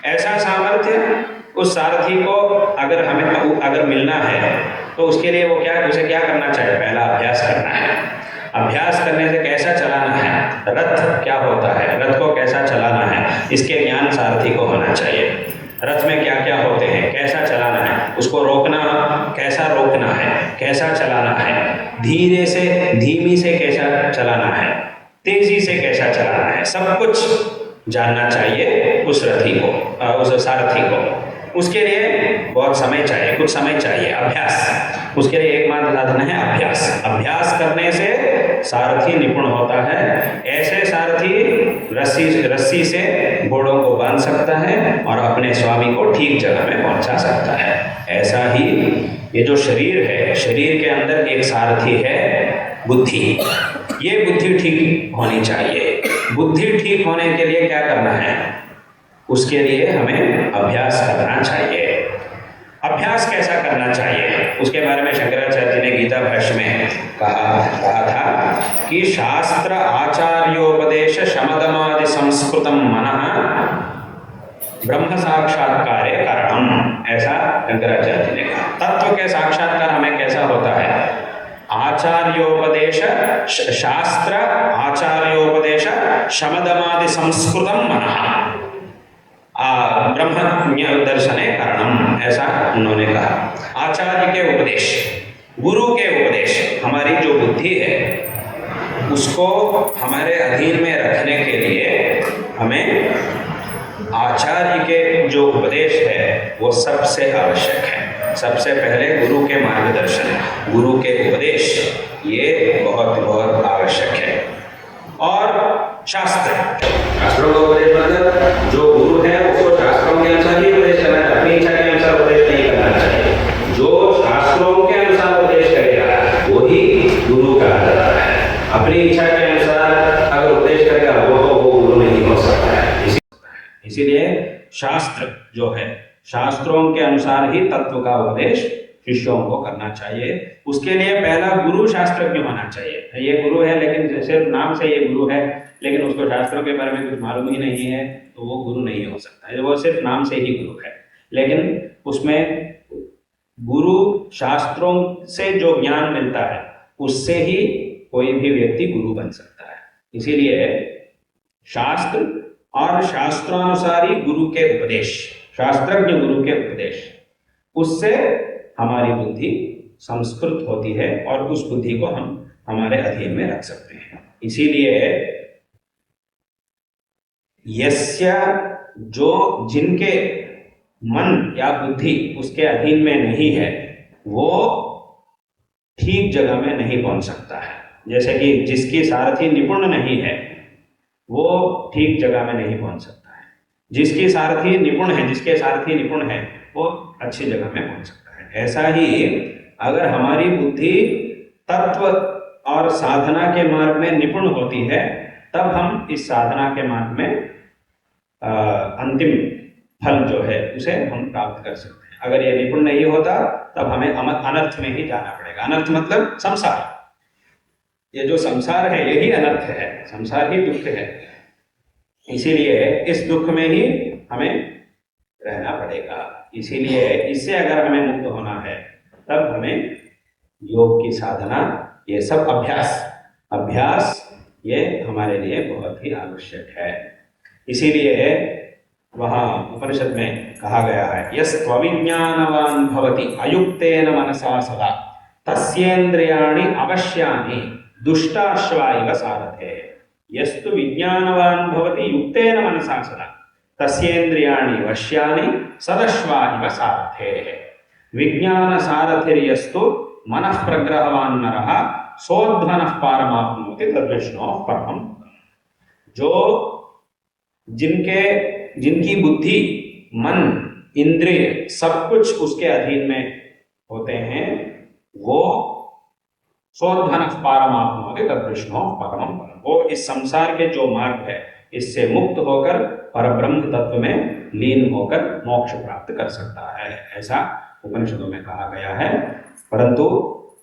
ऐसा सामर्थ्य उस सारथी को अगर मिलना है तो उसके लिए उसे क्या करना चाहिए, पहला अभ्यास करना है। अभ्यास करने से कैसा चलाना है, रथ क्या होता है, रथ को कैसा चलाना है, इसके ज्ञान सारथी को होना चाहिए। रथ में क्या क्या होते हैं, कैसा चलाना है, उसको कैसा रोकना है, कैसा चलाना है, धीमी से कैसा चलाना है, तेजी से कैसा चलाना है, सब कुछ जानना चाहिए उस सारथी को। उसके लिए बहुत समय चाहिए, कुछ समय चाहिए, अभ्यास। उसके लिए एकमात्र साधन है अभ्यास। अभ्यास करने से सारथी निपुण होता है। ऐसे सारथी रस्सी से घोड़ों को बांध सकता है और अपने स्वामी को ठीक जगह में पहुंचा सकता है। ऐसा ही ये जो शरीर है, शरीर के अंदर एक सारथी है, बुद्धि। ये बुद्धि ठीक होनी चाहिए। बुद्धि ठीक होने के लिए क्या करना है, उसके लिए हमें अभ्यास करना चाहिए। अभ्यास कैसा करना चाहिए, उसके बारे में शंकराचार्य जी ने गीता भाष्य में कहा था कि शास्त्र आचार्योपदेश शमदमादि संस्कृतम मनः ब्रह्म साक्षात्कारे कारणम। ऐसा शंकराचार्य जी ने कहा। तत्व के साक्षात्कार हमें कैसा होता है, आचार्योपदेश, शास्त्र आचार्योपदेश शमदमादि संस्कृतम मनः ब्रह्मज्ञ दर्शने कारणम, ऐसा उन्होंने कहा। आचार्य के उपदेश, गुरु के उपदेश, हमारी जो बुद्धि है उसको हमारे अधीन में रखने के लिए हमें आचार्य के जो उपदेश है वो सबसे आवश्यक है। सबसे पहले गुरु के मार्गदर्शन, गुरु के उपदेश, ये बहुत बहुत आवश्यक है। और शास्त्रों का उपदेश मतलब जो गुरु है उसको शास्त्रों के अनुसार ही उपदेश करना चाहिए, अपनी इच्छा के अनुसार उपदेश नहीं करना चाहिए। जो शास्त्रों के अनुसार उपदेश करेगा वही गुरु कहा जाता है। अपनी इच्छा के अनुसार अगर उपदेश करेगा वो गुरु नहीं हो सकता है। इसीलिए शास्त्र जो है, शास्त्रों के अनुसार ही तत्व का उपदेश शिष्यों को करना चाहिए। उसके लिए पहला गुरु शास्त्रज्ञ होना चाहिए। ये गुरु है लेकिन सिर्फ नाम से ये गुरु है, लेकिन उसको शास्त्रों के बारे में कुछ मालूम ही नहीं है, तो वो गुरु नहीं हो सकता है। वो सिर्फ नाम से ही गुरु है, लेकिन उसमें गुरु शास्त्रों से जो ज्ञान मिलता है उससे ही कोई भी व्यक्ति गुरु बन सकता है। इसीलिए शास्त्र और शास्त्रानुसारी गुरु के उपदेश, शास्त्रज्ञ गुरु के उपदेश, उससे हमारी बुद्धि संस्कृत होती है और उस बुद्धि को हम हमारे अधीन में रख सकते हैं। इसीलिए यस्य, जो जिनके मन या बुद्धि उसके अधीन में नहीं है वो ठीक जगह में नहीं पहुंच सकता है। जैसे कि जिसकी सारथी निपुण नहीं है वो ठीक जगह में नहीं पहुंच सकता है। जिसकी सारथी निपुण है, जिसके सारथी निपुण है वो अच्छी जगह में पहुंच सकता है। ऐसा ही अगर हमारी बुद्धि तत्व और साधना के मार्ग में निपुण होती है तब हम इस साधना के मार्ग में अंतिम फल जो है उसे हम प्राप्त कर सकते हैं। अगर ये निपुण नहीं होता तब हमें अनर्थ में ही जाना पड़ेगा। अनर्थ मतलब संसार, ये जो संसार है यही अनर्थ है, संसार ही दुख है। इसीलिए इस दुख में ही हमें रहना पड़ेगा। इसीलिए इससे अगर हमें मुक्त होना है तब हमें योग की साधना, ये सब अभ्यास ये हमारे लिए बहुत ही आवश्यक है। इसीलिए वहाँ उपनिषद में कहा गया है, यस्त्वविज्ञानवान् भवति अयुक्तेन मनसा सदा तस्येन्द्रियाणि अवश्यानि दुष्टाश्वा इव सारथे। यस्तु विज्ञानवान् भवति युक्तेन मनसा सदा तस्येन्द्रियाणि वश्यानि सदश्वा इव सारथे। विज्ञान सारथिर्यस्तु मनः प्रग्रहवान् नरः सोऽध्वनः पारमाप्नोति तद्विष्णोः परमं। जो जिनकी बुद्धि, मन, इंद्रिय सब कुछ उसके अधीन में होते हैं, वो सोऽध्वनः पारमाप्नोति तद्विष्णोः परमं। वो इस संसार के जो मार्ग है इससे मुक्त होकर परब्रह्म तत्व में लीन होकर मोक्ष प्राप्त कर सकता है, ऐसा उपनिषदों में कहा गया है। परंतु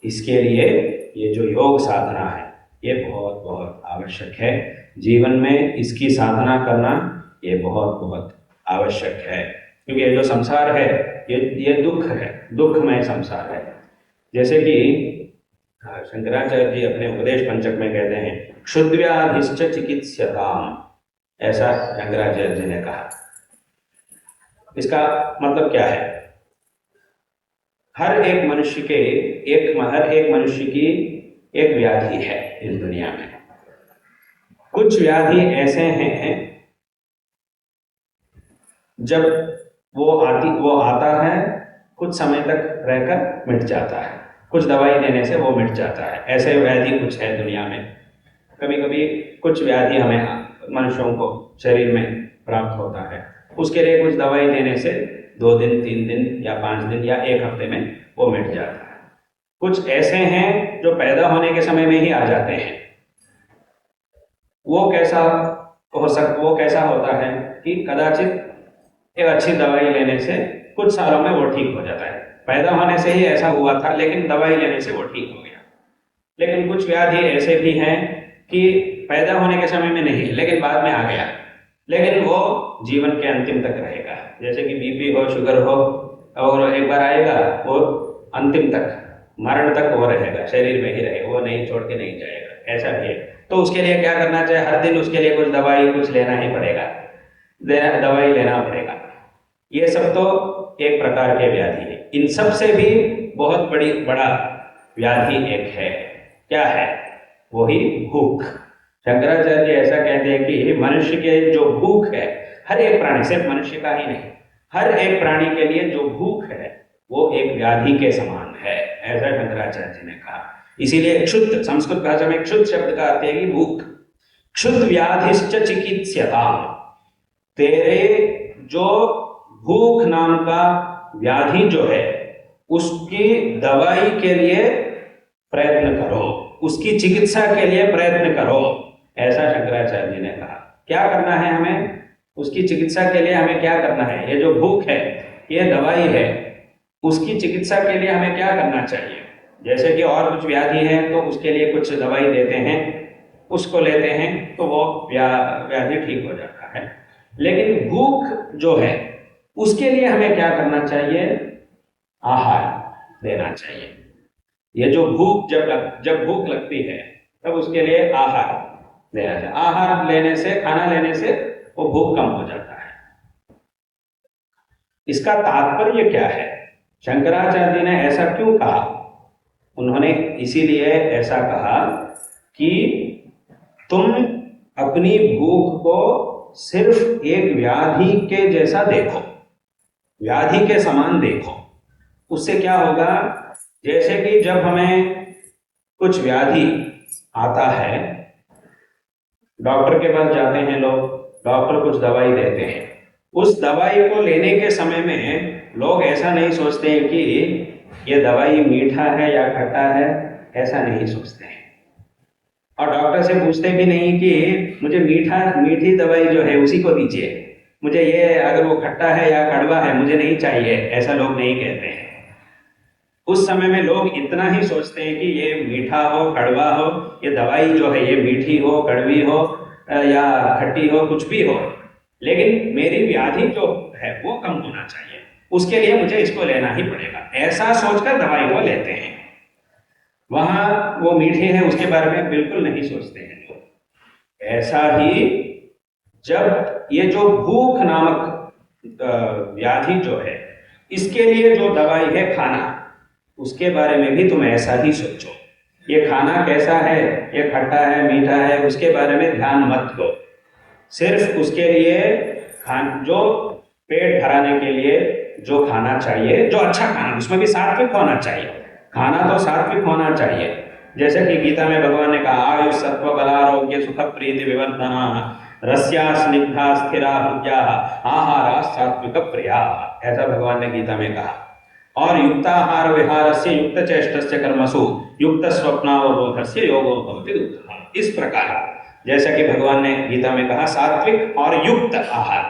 इसके लिए ये जो योग साधना है ये बहुत बहुत आवश्यक है। जीवन में इसकी साधना करना ये बहुत बहुत आवश्यक है, क्योंकि ये जो संसार है ये दुख है, दुखमय संसार है। जैसे कि शंकराचार्य जी अपने उपदेश पंचक में कहते हैं, क्षुद्व्याधिश्च चिकित्स्यताम्, ऐसा शंकराचार्य जी ने कहा। इसका मतलब क्या है? हर एक मनुष्य की एक व्याधि है इस दुनिया में। कुछ व्याधि ऐसे हैं जब वो आता है कुछ समय तक रहकर मिट जाता है, कुछ दवाई देने से वो मिट जाता है। ऐसे व्याधि कुछ है दुनिया में। कभी कभी कुछ व्याधि हमें मनुष्यों को शरीर में प्राप्त होता है, उसके लिए कुछ दवाई देने से 2 दिन 3 दिन या 5 दिन या 1 हफ्ते में वो मिट जाता है। कुछ ऐसे हैं जो पैदा होने के समय में ही आ जाते हैं। वो कैसा होता है कि कदाचित एक अच्छी दवाई लेने से कुछ सालों में वो ठीक हो जाता है। पैदा होने से ही ऐसा हुआ था, लेकिन दवाई लेने से वो ठीक हो गया। लेकिन कुछ व्याधि ऐसे भी हैं कि पैदा होने के समय में नहीं, लेकिन बाद में आ गया, लेकिन वो जीवन के अंतिम तक रहेगा। जैसे कि बीपी हो, शुगर हो, और एक बार आएगा वो अंतिम तक, मरण तक वो रहेगा, शरीर में ही रहेगा, वो नहीं छोड़ के नहीं जाएगा। ऐसा भी है। तो उसके लिए क्या करना चाहिए? हर दिन उसके लिए कुछ दवाई कुछ लेना ही पड़ेगा, दवाई लेना पड़ेगा। ये सब तो एक प्रकार के व्याधि है। इन सब से भी बहुत बड़ा व्याधि एक है। क्या है? वही भूख। शंकराचार्य जी ऐसा कहते हैं कि मनुष्य के जो भूख है, हर एक प्राणी, सिर्फ मनुष्य का ही नहीं, हर एक प्राणी के लिए जो भूख है वो एक व्याधि के समान है, ऐसा शंकराचार्य जी ने कहा। इसीलिए क्षुद्ध, संस्कृत भाषा में क्षुद्ध शब्द का अर्थ है कि भूख। क्षुद्ध व्याधिश्च चिकित्स्यताम्, तेरे जो भूख नाम का व्याधि जो है उसकी दवाई के लिए प्रयत्न करो, उसकी चिकित्सा के लिए प्रयत्न करो, ऐसा शंकराचार्य जी ने कहा। क्या करना है हमें? उसकी चिकित्सा के लिए हमें क्या करना है? ये जो भूख है, ये दवाई है, उसकी चिकित्सा के लिए हमें क्या करना चाहिए? जैसे कि और कुछ व्याधि है तो उसके लिए कुछ दवाई देते हैं, उसको लेते हैं तो वो व्याधि ठीक हो जाता है। लेकिन भूख जो है उसके लिए हमें क्या करना चाहिए? आहार देना चाहिए। ये जो भूख जब भूख लगती है तब उसके लिए आहार देना चाहिए। आहार लेने से, खाना लेने से वो भूख कम हो जाता है। इसका तात्पर्य क्या है? शंकराचार्य जी ने ऐसा क्यों कहा? उन्होंने इसीलिए ऐसा कहा कि तुम अपनी भूख को सिर्फ एक व्याधि के जैसा देखो, व्याधि के समान देखो। उससे क्या होगा? जैसे कि जब हमें कुछ व्याधि आता है, डॉक्टर के पास जाते हैं लोग, डॉक्टर कुछ दवाई देते हैं। उस दवाई को लेने के समय में लोग ऐसा नहीं सोचते हैं कि ये दवाई मीठा है या खट्टा है, ऐसा नहीं सोचते हैं। और डॉक्टर से पूछते भी नहीं कि मुझे मीठी दवाई जो है उसी को दीजिए, मुझे ये अगर वो खट्टा है या कड़वा है मुझे नहीं चाहिए, ऐसा लोग नहीं कहते हैं। उस समय में लोग इतना ही सोचते हैं कि ये मीठा हो कड़वा हो, ये दवाई जो है ये मीठी हो कड़वी हो या खट्टी हो, कुछ भी हो, लेकिन मेरी व्याधि जो है वो कम होना चाहिए, उसके लिए मुझे इसको लेना ही पड़ेगा, ऐसा सोचकर दवाई को लेते हैं। वहां वो मीठी है उसके बारे में बिल्कुल नहीं सोचते हैं लोग। ऐसा ही जब ये जो भूख नामक व्याधि जो है, इसके लिए जो दवाई है खाना, उसके बारे में भी तुम ऐसा ही सोचो। ये खाना कैसा है, ये खट्टा है मीठा है, उसके बारे में ध्यान मत दो। सिर्फ उसके लिए जो पेट भराने के लिए जो खाना चाहिए, जो अच्छा खाना, उसमें भी सात्विक होना चाहिए, खाना तो सात्विक होना चाहिए। जैसे कि गीता में भगवान ने कहा आयुष सत्व बलारोग्य सुख प्रीति विवर्धना रस्या स्निग्धा स्थिरा हृदया आहारा सात्विक प्रिया, ऐसा भगवान ने गीता में कहा। और युक्ताहार विहारस्य युक्त चेष्टस्य कर्मसु युक्त स्वप्नावबोधस्य योगो भवति दुःखः, इस प्रकार जैसा कि भगवान ने गीता में कहा सात्विक और युक्त आहार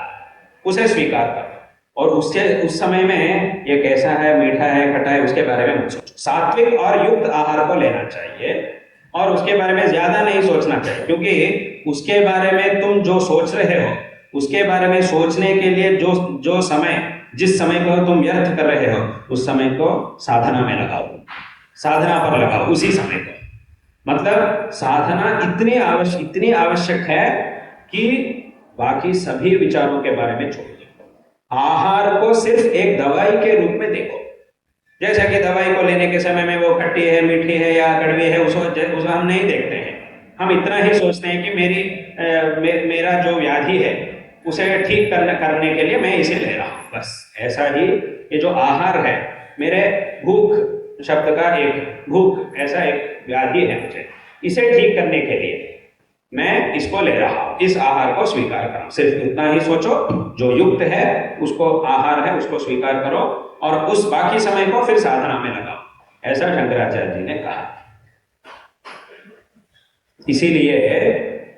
उसे स्वीकार कर, और उससे उस समय में ये कैसा है, मीठा है खट्टा है, उसके बारे में मत सोचो। सात्विक और युक्त आहार को लेना चाहिए और उसके बारे में ज्यादा नहीं सोचना चाहिए, क्योंकि उसके बारे में तुम जो सोच रहे हो, उसके बारे में सोचने के लिए जो समय, जिस समय को तुम व्यर्थ कर रहे हो, उस समय को साधना में लगाओ, साधना पर लगाओ उसी समय को। मतलब साधना इतनी आवश्यक है कि बाकी सभी विचारों के बारे में छोड़ दो। आहार को सिर्फ एक दवाई के रूप में देखो, जैसा कि दवाई को लेने के समय में वो खट्टी है मीठी है या कड़वी है, उसको हम नहीं देखते हैं। हम इतना ही सोचते हैं कि मेरा जो व्याधि है उसे ठीक करने के लिए मैं इसे ले रहा हूं, बस। ऐसा ही ये जो आहार है, मेरे भूख शब्द का एक भूख ऐसा एक व्याधि है, मुझे इसे ठीक करने के लिए मैं इसको ले रहा हूं, इस आहार को स्वीकार करो। सिर्फ इतना ही सोचो, जो युक्त है उसको आहार है उसको स्वीकार करो और उस बाकी समय को फिर साधना में लगाओ, ऐसा शंकराचार्य जी ने कहा। इसीलिए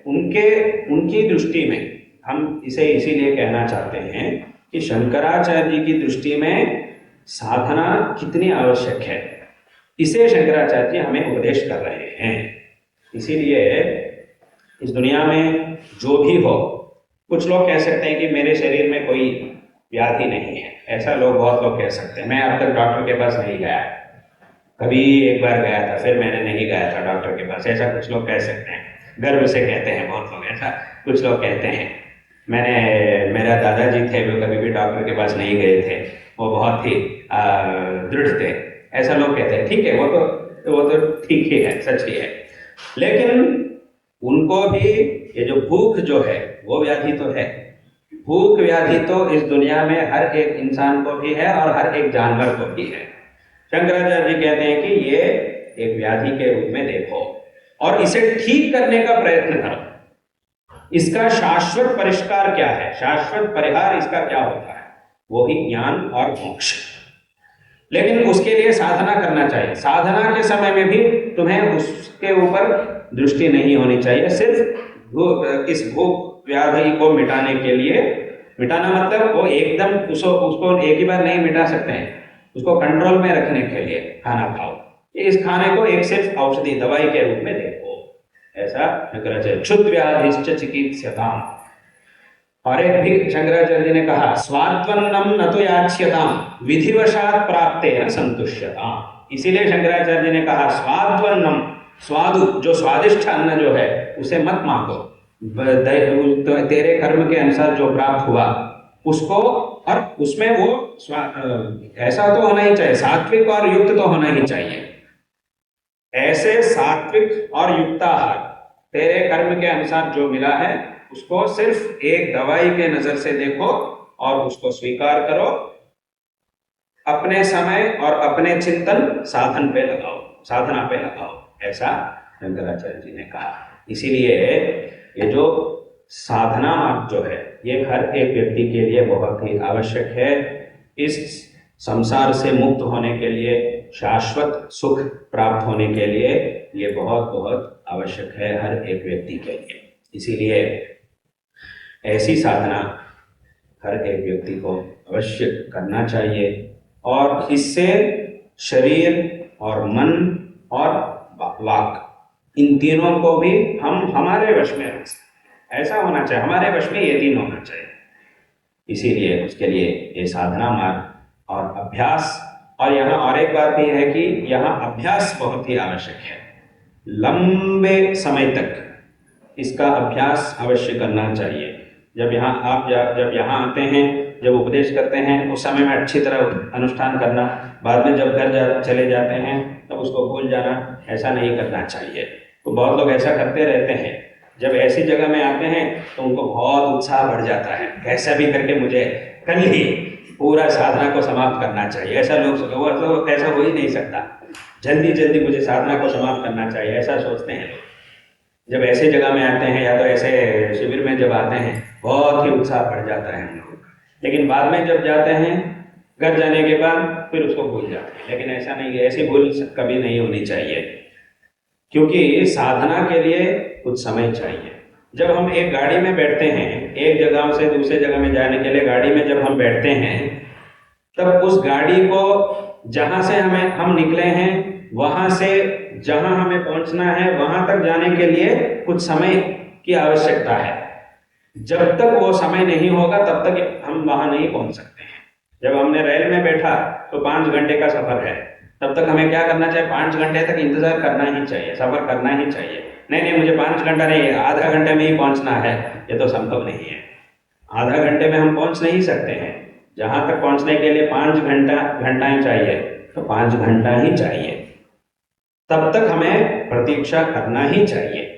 उनकी दृष्टि में हम इसे इसीलिए कहना चाहते हैं कि शंकराचार्य जी की दृष्टि में साधना कितनी आवश्यक है, इसे शंकराचार्य जी हमें उपदेश कर रहे हैं। इसीलिए इस दुनिया में जो भी हो, कुछ लोग कह सकते हैं कि मेरे शरीर में कोई व्याधि नहीं है, ऐसा बहुत लोग कह सकते हैं। मैं अब तक डॉक्टर के पास नहीं गया, कभी एक बार गया था, फिर मैंने नहीं गया था डॉक्टर के पास, ऐसा कुछ लोग कह सकते हैं। गर्व से कहते हैं बहुत लोग, ऐसा कुछ लोग कहते हैं। मेरा दादाजी थे, वो कभी भी डॉक्टर के पास नहीं गए थे, वो बहुत ही दृढ़ थे, ऐसा लोग कहते हैं। ठीक है, वो तो ठीक ही है, सच ही है, लेकिन उनको भी ये जो भूख जो है वो व्याधि तो है। भूख व्याधि तो इस दुनिया में हर एक इंसान को भी है और हर एक जानवर को भी है। शंकराचार्य जी कहते हैं कि ये एक व्याधि के रूप में देखो और इसे ठीक करने का प्रयत्न करो। इसका शाश्वत परिष्कार क्या है, शाश्वत परिहार इसका क्या होता है, वो ही ज्ञान और मोक्ष। लेकिन उसके लिए साधना करना चाहिए। साधना के समय में भी तुम्हें उसके ऊपर दृष्टि नहीं होनी चाहिए। सिर्फ इस भूख व्याधि को मिटाने के लिए, मिटाना मतलब वो एकदम उसको एक ही बार नहीं मिटा सकते हैं, उसको कंट्रोल में रखने के लिए खाना खाओ। इस खाने को एक सिर्फ औषधि दवाई के रूप में देखो, ऐसा शंकराचार्य। क्षुद्र व्याधिश्च चिकित्स्यताम्। और एक भी शंकराचार्य जी ने कहा स्वाद्वन्नम न तो याच्यताम् विधिवशात् प्राप्तेन संतुष्यताम्। इसीलिए शंकराचार्य जी ने कहा स्वाद्वन्नम, स्वादु जो स्वादिष्ट अन्न जो है उसे मत मांगो, तेरे कर्म के अनुसार जो प्राप्त हुआ उसको, और उसमें वो ऐसा तो होना ही चाहिए, सात्विक और युक्त तो होना ही चाहिए। ऐसे सात्विक और युक्ताहार तेरे कर्म के अनुसार जो मिला है उसको सिर्फ एक दवाई के नजर से देखो और उसको स्वीकार करो। अपने समय और अपने चिंतन साधन पे लगाओ, साधना पे लगाओ, ऐसा शंकराचार्य जी ने कहा। इसीलिए ये जो साधना मार्ग जो है ये हर एक व्यक्ति के लिए बहुत ही आवश्यक है। इस संसार से मुक्त होने के लिए, शाश्वत सुख प्राप्त होने के लिए ये बहुत बहुत आवश्यक है हर एक व्यक्ति के लिए। इसीलिए ऐसी साधना हर एक व्यक्ति को अवश्य करना चाहिए और इससे शरीर और मन और वाक इन तीनों को भी हम हमारे वश में रख सकते हैं। ऐसा होना चाहिए, हमारे वश में ये तीन होना चाहिए। इसीलिए उसके लिए ये साधना मार्ग और अभ्यास, और यहाँ और एक बात भी है कि यहाँ अभ्यास बहुत ही आवश्यक है। लंबे समय तक इसका अभ्यास अवश्य करना चाहिए। जब यहाँ आते हैं, जब उपदेश करते हैं, उस समय में अच्छी तरह अनुष्ठान करना, बाद में जब घर चले जाते हैं तब उसको भूल जाना, ऐसा नहीं करना चाहिए। तो बहुत लोग ऐसा करते रहते हैं, जब ऐसी जगह में आते हैं तो उनको बहुत उत्साह बढ़ जाता है, कैसा भी करके मुझे कल ही पूरा साधना को समाप्त करना चाहिए। ऐसा लोग तो ऐसा हो ही नहीं सकता, जल्दी जल्दी मुझे साधना को समाप्त करना चाहिए, ऐसा सोचते हैं लोग। जब ऐसी जगह में आते हैं या तो ऐसे शिविर में जब आते हैं, बहुत ही उत्साह बढ़ जाता है हम लोग, लेकिन बाद में जब जाते हैं, घर जाने के बाद फिर उसको भूल जाते हैं। लेकिन ऐसा नहीं है, ऐसी भूल कभी नहीं होनी चाहिए, क्योंकि साधना के लिए कुछ समय चाहिए। जब हम एक गाड़ी में बैठते हैं, एक जगह से दूसरे जगह में जाने के लिए गाड़ी में जब हम बैठते हैं, तब उस गाड़ी को जहाँ से हम निकले हैं, वहाँ से जहाँ हमें पहुँचना है वहाँ तक जाने के लिए कुछ समय की आवश्यकता है। जब तक वो समय नहीं होगा तब तक हम वहाँ नहीं पहुँच सकते हैं। जब हमने रेल में बैठा तो 5 घंटे का सफ़र है, तब तक हमें क्या करना चाहिए? 5 घंटे तक इंतज़ार करना ही चाहिए, सफ़र करना ही चाहिए। नहीं मुझे 5 घंटा नहीं, आधा घंटे में ही पहुँचना है, ये तो संभव नहीं है। आधा घंटे में हम पहुँच नहीं सकते हैं। जहाँ तक पहुँचने के लिए 5 घंटाएं चाहिए, तो 5 घंटा ही चाहिए, तब तक हमें प्रतीक्षा करना ही चाहिए।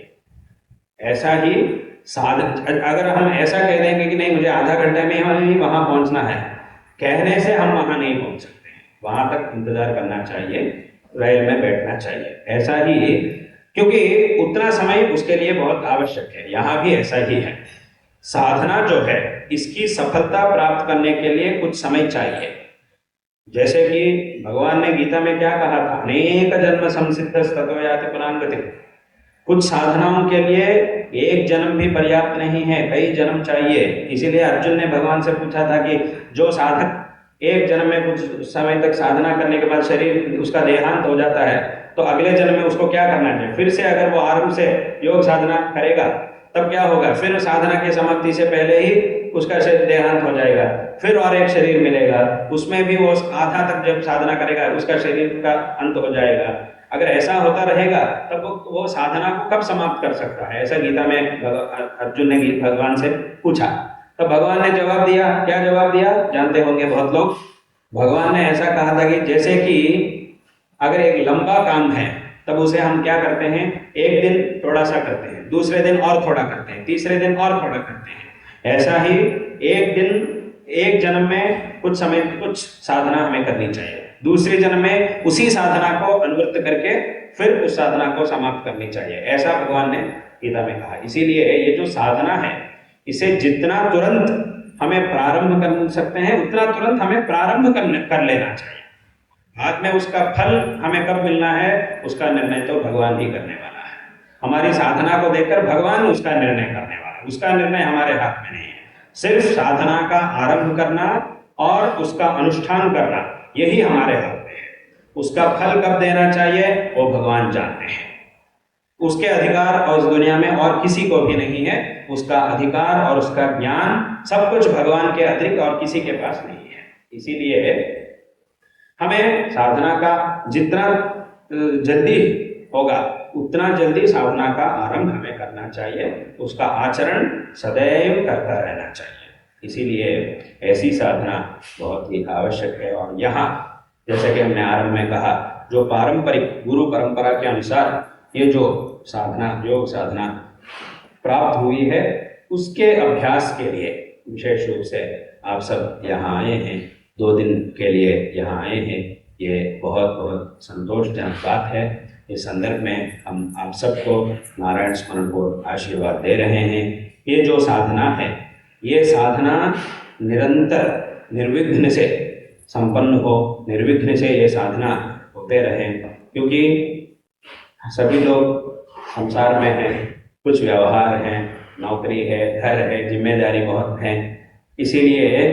ऐसा ही अगर हम ऐसा कह देंगे कि नहीं मुझे आधा घंटे में ही वहाँ पहुँचना है, कहने से हम वहाँ नहीं पहुँच सकते हैं। वहाँ तक इंतज़ार करना चाहिए, रेल में बैठना चाहिए। ऐसा ही, क्योंकि उतना समय उसके लिए बहुत आवश्यक है। यहाँ भी ऐसा ही है। साधना जो है, इसकी सफलता प्राप्त करने के लिए कुछ समय चाहिए। जैसे कि भगवान ने गीता में क्या कहा था? अनेक जन्म संसिद्ध ततो याति परां गतिम्। कुछ साधनाओं के लिए एक जन्म भी पर्याप्त नहीं है, कई जन्म चाहिए। इसीलिए अर्जुन ने भगवान से पूछा था कि जो साधक एक जन्म में कुछ समय तक साधना करने के बाद शरीर उसका देहांत हो जाता है, तो अगले जन्म में उसको क्या करना चाहिए? फिर से अगर वो आरंभ से योग साधना करेगा तब क्या होगा? फिर साधना की समाप्ति से पहले ही उसका शरीर देहांत हो जाएगा, फिर और एक शरीर मिलेगा, उसमें भी वो आधा तक जब साधना करेगा उसका शरीर का अंत हो जाएगा। अगर ऐसा होता रहेगा तब वो साधना को कब समाप्त कर सकता है? ऐसा गीता में अर्जुन ने भगवान से पूछा। तो भगवान ने जवाब दिया। क्या जवाब दिया जानते होंगे बहुत लोग। भगवान ने ऐसा कहा था कि जैसे कि अगर एक लंबा काम है तब उसे हम क्या करते हैं? एक दिन थोड़ा सा करते हैं, दूसरे दिन और थोड़ा करते हैं, तीसरे दिन और थोड़ा करते हैं। ऐसा ही एक दिन, एक जन्म में कुछ समय कुछ साधना हमें करनी चाहिए, दूसरे जन्म में उसी साधना को अनुवृत्त करके फिर उस साधना को समाप्त करनी चाहिए। ऐसा भगवान ने गीता में कहा। इसीलिए ये जो साधना है, इसे जितना तुरंत हमें प्रारंभ कर सकते हैं उतना तुरंत हमें प्रारंभ कर लेना चाहिए। बाद में उसका फल हमें कब मिलना है उसका निर्णय तो भगवान ही करने वाला है। हमारी साधना को देखकर भगवान उसका निर्णय करने वाला है, उसका निर्णय हमारे हाथ में नहीं है। सिर्फ साधना का आरंभ करना और उसका अनुष्ठान करना, यही हमारे हाथ में है। उसका फल कब देना चाहिए वो भगवान जानते हैं। उसके अधिकार और इस दुनिया में और किसी को भी नहीं है। उसका अधिकार और उसका ज्ञान सब कुछ भगवान के अतिरिक्त और किसी के पास नहीं है। इसीलिए हमें साधना का जितना जल्दी होगा उतना जल्दी साधना का आरंभ हमें करना चाहिए, उसका आचरण सदैव करता रहना चाहिए। इसीलिए ऐसी साधना बहुत ही आवश्यक है। और यहाँ जैसे कि हमने आरंभ में कहा, जो पारंपरिक गुरु परंपरा के अनुसार ये जो साधना, योग साधना प्राप्त हुई है, उसके अभ्यास के लिए विशेष रूप से आप सब यहाँ आए हैं, 2 दिन के लिए यहाँ आए हैं। ये बहुत बहुत संतोषजनक बात है। इस संदर्भ में हम आप सबको नारायण स्मरण को आशीर्वाद दे रहे हैं। ये जो साधना है, ये साधना निरंतर निर्विघ्न से संपन्न हो, निर्विघ्न से ये साधना होते रहे, क्योंकि सभी लोग संसार में हैं, कुछ व्यवहार हैं, नौकरी है, घर है, जिम्मेदारी बहुत है, इसीलिए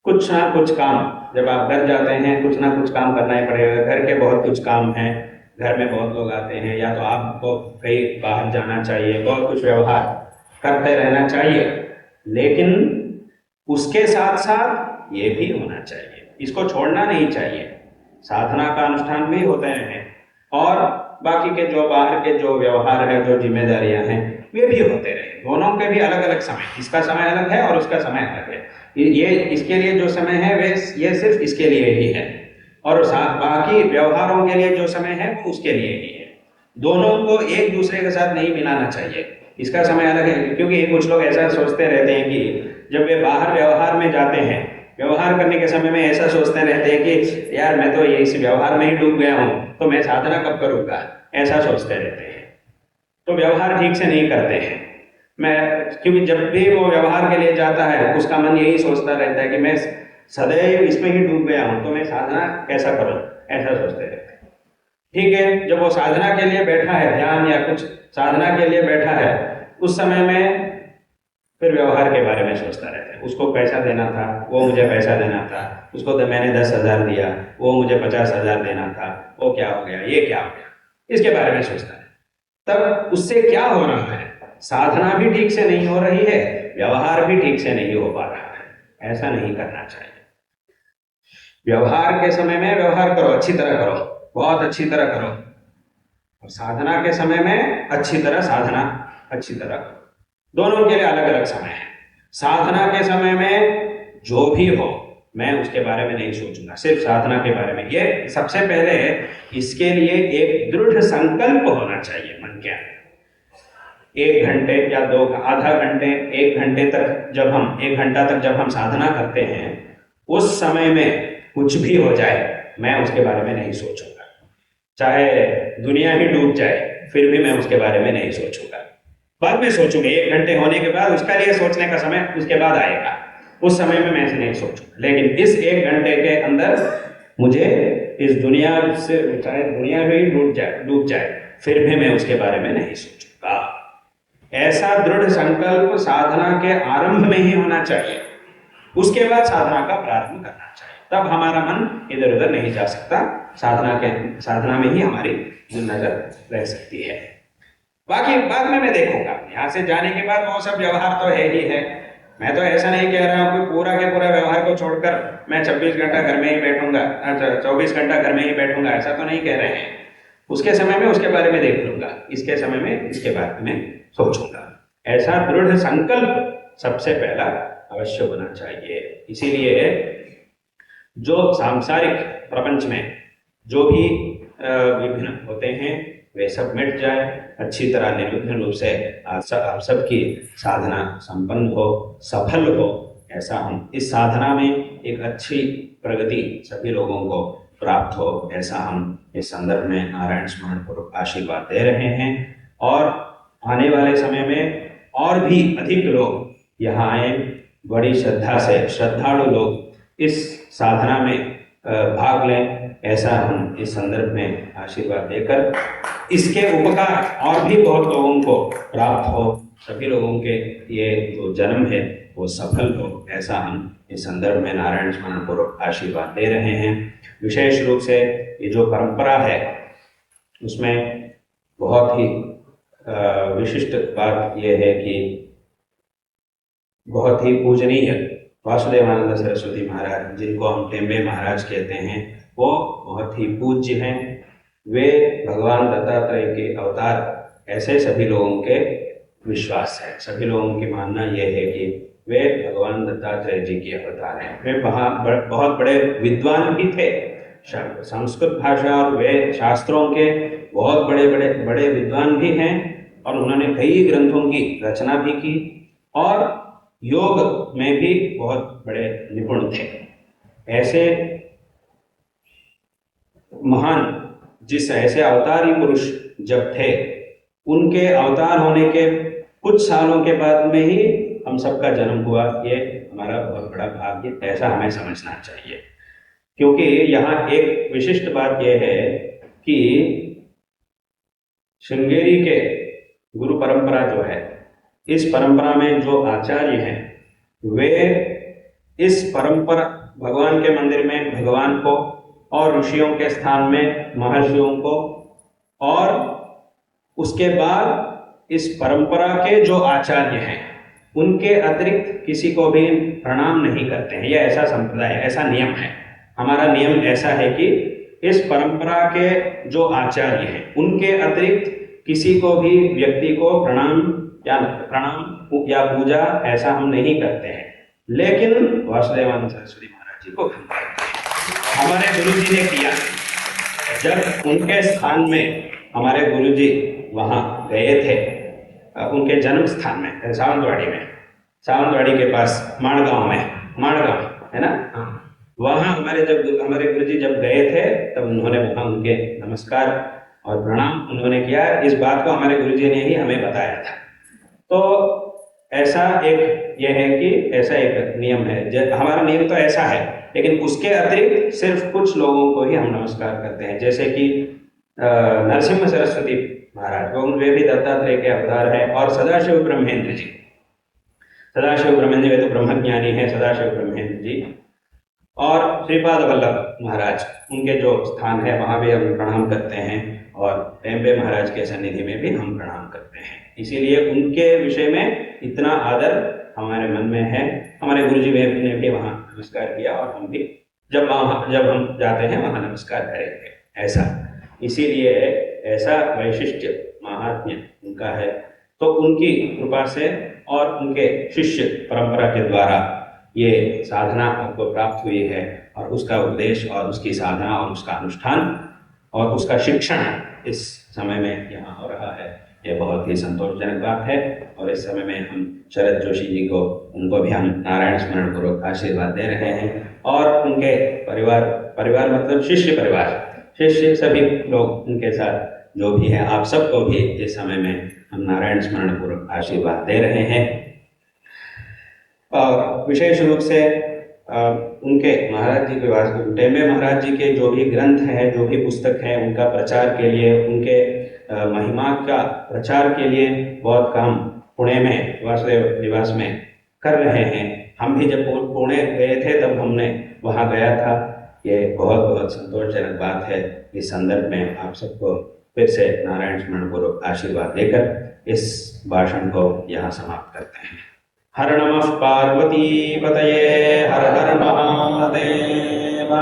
कुछ ना कुछ काम, जब आप घर जाते हैं कुछ ना कुछ काम करना ही पड़ेगा। घर के बहुत कुछ काम हैं, घर में बहुत लोग आते हैं, या तो आपको कहीं बाहर जाना चाहिए, बहुत कुछ व्यवहार करते रहना चाहिए, लेकिन उसके साथ साथ ये भी होना चाहिए, इसको छोड़ना नहीं चाहिए। साधना का अनुष्ठान भी होते हैं और बाकी के जो बाहर के जो व्यवहार है, जो जिम्मेदारियां हैं, वे भी होते रहे। दोनों के भी अलग अलग समय, इसका समय अलग है और उसका समय अलग है। ये इसके लिए जो समय है वे ये सिर्फ इसके लिए ही है, और बाकी व्यवहारों के लिए जो समय है वो उसके लिए ही है। दोनों को एक दूसरे के साथ नहीं मिलाना चाहिए। इसका समय अलग है, क्योंकि कुछ लोग ऐसा सोचते रहते हैं कि जब वे बाहर व्यवहार में जाते हैं, व्यवहार करने के समय में ऐसा सोचते रहते हैं कि यार मैं तो ये इस व्यवहार में ही डूब गया हूँ, तो मैं साधना कब करूँगा, ऐसा सोचते रहते हैं, तो व्यवहार ठीक से नहीं करते हैं। क्योंकि जब भी वो व्यवहार के लिए जाता है उसका मन यही सोचता रहता है कि मैं सदैव इसमें ही डूब गया हूँ, तो मैं साधना कैसा करूँ, ऐसा सोचते रहते हैं। ठीक है, जब वो साधना के लिए बैठा है, ध्यान या कुछ साधना के लिए बैठा है, उस समय में फिर व्यवहार के बारे में सोचता रहता है। उसको पैसा देना था, वो मुझे पैसा देना था, उसको तो मैंने 10,000 दिया, वो मुझे 50,000 देना था, वो क्या हो गया, ये क्या हो गया, इसके बारे में सोचता है। तब उससे क्या हो रहा है, साधना भी ठीक से नहीं हो रही है, व्यवहार भी ठीक से नहीं हो पा रहा है। ऐसा नहीं करना चाहिए। व्यवहार के समय में व्यवहार करो, अच्छी तरह करो, बहुत अच्छी तरह करो, और साधना के समय में अच्छी तरह साधना, अच्छी तरह करो। दोनों के लिए अलग अलग समय है। साधना के समय में जो भी हो मैं उसके बारे में नहीं सोचूंगा, सिर्फ साधना के बारे में। ये सबसे पहले इसके लिए एक दृढ़ संकल्प होना चाहिए मन के अंदर। 1 घंटे या 2 आधा घंटे 1 घंटे तक जब हम 1 घंटा तक जब हम साधना करते हैं, उस समय में कुछ भी हो जाए मैं उसके बारे में नहीं सोचूंगा, चाहे दुनिया ही डूब जाए फिर भी मैं उसके बारे में नहीं सोचूंगा। बाद में सोचूंगा, 1 घंटे होने के बाद उसका लिए सोचने का समय उसके बाद आएगा, उस समय में मैं ऐसे नहीं सोचूंगा। लेकिन इस 1 घंटे के अंदर मुझे इस दुनिया से, चाहे दुनिया भी डूब जाए फिर भी मैं उसके बारे में नहीं सोचूंगा। ऐसा दृढ़ संकल्प साधना के आरंभ में ही होना चाहिए, उसके बाद साधना का प्रारंभ करना चाहिए। तब हमारा मन इधर उधर नहीं जा सकता, साधना में ही हमारी नजर रह सकती है। बाकी बाद में मैं देखूंगा, यहाँ से जाने के बाद वो सब व्यवहार तो है ही है। मैं तो ऐसा नहीं कह रहा हूँ कि पूरा के पूरा व्यवहार को छोड़कर मैं 26 घंटा घर में ही बैठूंगा, 24 घंटा घर में ही बैठूंगा, ऐसा तो नहीं कह रहे हैं। उसके समय में उसके बारे में देख लूंगा, इसके समय में इसके बारे में सोचूंगा। ऐसा दृढ़ संकल्प सबसे पहला अवश्य होना चाहिए। इसीलिए जो सांसारिक प्रपंच में जो भी विघ्न होते हैं वे सब मिट जाए, अच्छी तरह निर्विघ्न रूप से आप सबकी साधना संपन्न हो, सफल हो, ऐसा हम इस साधना में एक अच्छी प्रगति सभी लोगों को प्राप्त हो, ऐसा हम इस संदर्भ में नारायण स्मरण पूर्वक आशीर्वाद दे रहे हैं। और आने वाले समय में और भी अधिक लोग यहाँ आए, बड़ी श्रद्धा से श्रद्धालु लोग इस साधना में भाग लें, ऐसा हम इस संदर्भ में आशीर्वाद देकर इसके उपकार और भी बहुत लोगों को प्राप्त हो, सभी लोगों के ये जो जन्म है वो सफल हो, ऐसा हम इस संदर्भ में नारायण स्मरण पूर्वक आशीर्वाद दे रहे हैं। विशेष रूप से ये जो परंपरा है उसमें बहुत ही विशिष्ट बात यह है कि बहुत ही पूजनीय वासुदेवानंद सरस्वती महाराज, जिनको हम टेम्बे महाराज कहते हैं, वो बहुत ही पूज्य हैं। वे भगवान दत्तात्रेय के अवतार, ऐसे सभी लोगों के विश्वास है। सभी लोगों की मानना यह है कि वे भगवान दत्तात्रेय जी के अवतार हैं। वे बहुत बड़े विद्वान भी थे, संस्कृत भाषा और वे शास्त्रों के बहुत बड़े विद्वान भी हैं, और उन्होंने कई ग्रंथों की रचना भी की और योग में भी बहुत बड़े निपुण थे। ऐसे महान ऐसे अवतारी पुरुष जब थे, उनके अवतार होने के कुछ सालों के बाद में ही हम सबका जन्म हुआ, ये हमारा बहुत बड़ा भाग्य, ऐसा हमें समझना चाहिए। क्योंकि यहाँ एक विशिष्ट बात यह है कि श्रृंगेरी के गुरु परंपरा जो है, इस परंपरा में जो आचार्य हैं वे इस परंपरा भगवान के मंदिर में भगवान को और ऋषियों के स्थान में महर्षियों को और उसके बाद इस परंपरा के जो आचार्य हैं उनके अतिरिक्त किसी को भी प्रणाम नहीं करते हैं। यह ऐसा संप्रदाय है, ऐसा नियम है। हमारा नियम ऐसा है कि इस परंपरा के जो आचार्य हैं उनके अतिरिक्त किसी को भी व्यक्ति को प्रणाम या पूजा ऐसा हम नहीं करते हैं। लेकिन वासुदेवानंद सरस्वती महाराज जी को हमारे गुरु जी ने किया। जब उनके स्थान में हमारे गुरु जी वहाँ गए थे, उनके जन्म स्थान में सावंतवाड़ी के पास माड़गांव है ना, वहाँ हमारे गुरु जी जब गए थे तब उन्होंने वहाँ उनके नमस्कार और प्रणाम उन्होंने किया। इस बात को हमारे गुरु जी ने ही हमें बताया था। तो ऐसा एक यह है कि ऐसा एक नियम है, हमारा नियम तो ऐसा है, लेकिन उसके अतिरिक्त सिर्फ कुछ लोगों को ही हम नमस्कार करते हैं। जैसे कि नरसिम्हा सरस्वती महाराज, वो वे भी दत्तात्रेय के अवतार है, और सदाशिव ब्रह्मेंद्र जी वे तो ब्रह्मज्ञानी है, सदाशिव ब्रह्मेंद्र जी, और श्रीपाद वल्लभ महाराज, उनके जो स्थान है वहाँ भी हम प्रणाम करते हैं, और टेम्बे महाराज के सन्निधि में भी हम प्रणाम करते हैं। इसीलिए उनके विषय में इतना आदर हमारे मन में है। हमारे गुरुजी ने भी वहाँ नमस्कार किया, और हम भी जब हम जाते हैं वहाँ नमस्कार करेंगे, ऐसा। इसीलिए ऐसा वैशिष्ट्य महात्म्य उनका है। तो उनकी कृपा से और उनके शिष्य परंपरा के द्वारा ये साधना हमको प्राप्त हुई है, और उसका उपदेश और उसकी साधना और उसका अनुष्ठान और उसका शिक्षण इस समय में यहाँ हो रहा है। ये बहुत ही संतोषजनक बात है। और इस समय में हम शरद जोशी जी को, उनको भी हम नारायण स्मरण पूर्वक आशीर्वाद दे रहे हैं, और उनके परिवार मतलब शिष्य सभी लोग उनके साथ जो भी है, आप सबको भी इस समय में हम नारायण स्मरण पूर्वक आशीर्वाद दे रहे हैं। और विशेष रूप से उनके महाराज जी के टेम्बे महाराज जी के जो भी ग्रंथ हैं, जो भी पुस्तक हैं, उनका प्रचार के लिए, उनके महिमा का प्रचार के लिए बहुत काम पुणे में वासुदेव निवास में कर रहे हैं। हम भी जब पुणे गए थे तब हमने वहाँ गया था। ये बहुत संतोषजनक बात है। इस संदर्भ में आप सबको फिर से नारायण स्मरण पूर्वक आशीर्वाद देकर इस भाषण को यहाँ समाप्त करते हैं। हर नमः पार्वती पतये, हर हर महादेव।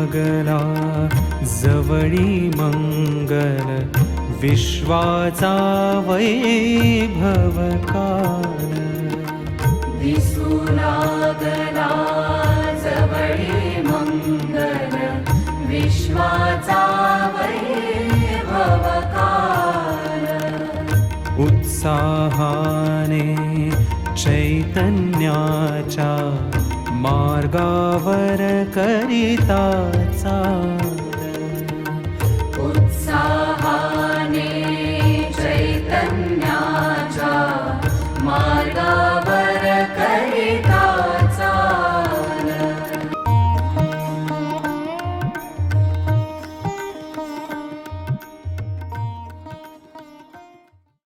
लागला जवळी मंगल विश्वाचा वैभवकाल दिसू लागला जवळी मंगल विश्वाचा वैभवकाल उत्साहाने चैतन्याच्या मार्गावर करिता चाल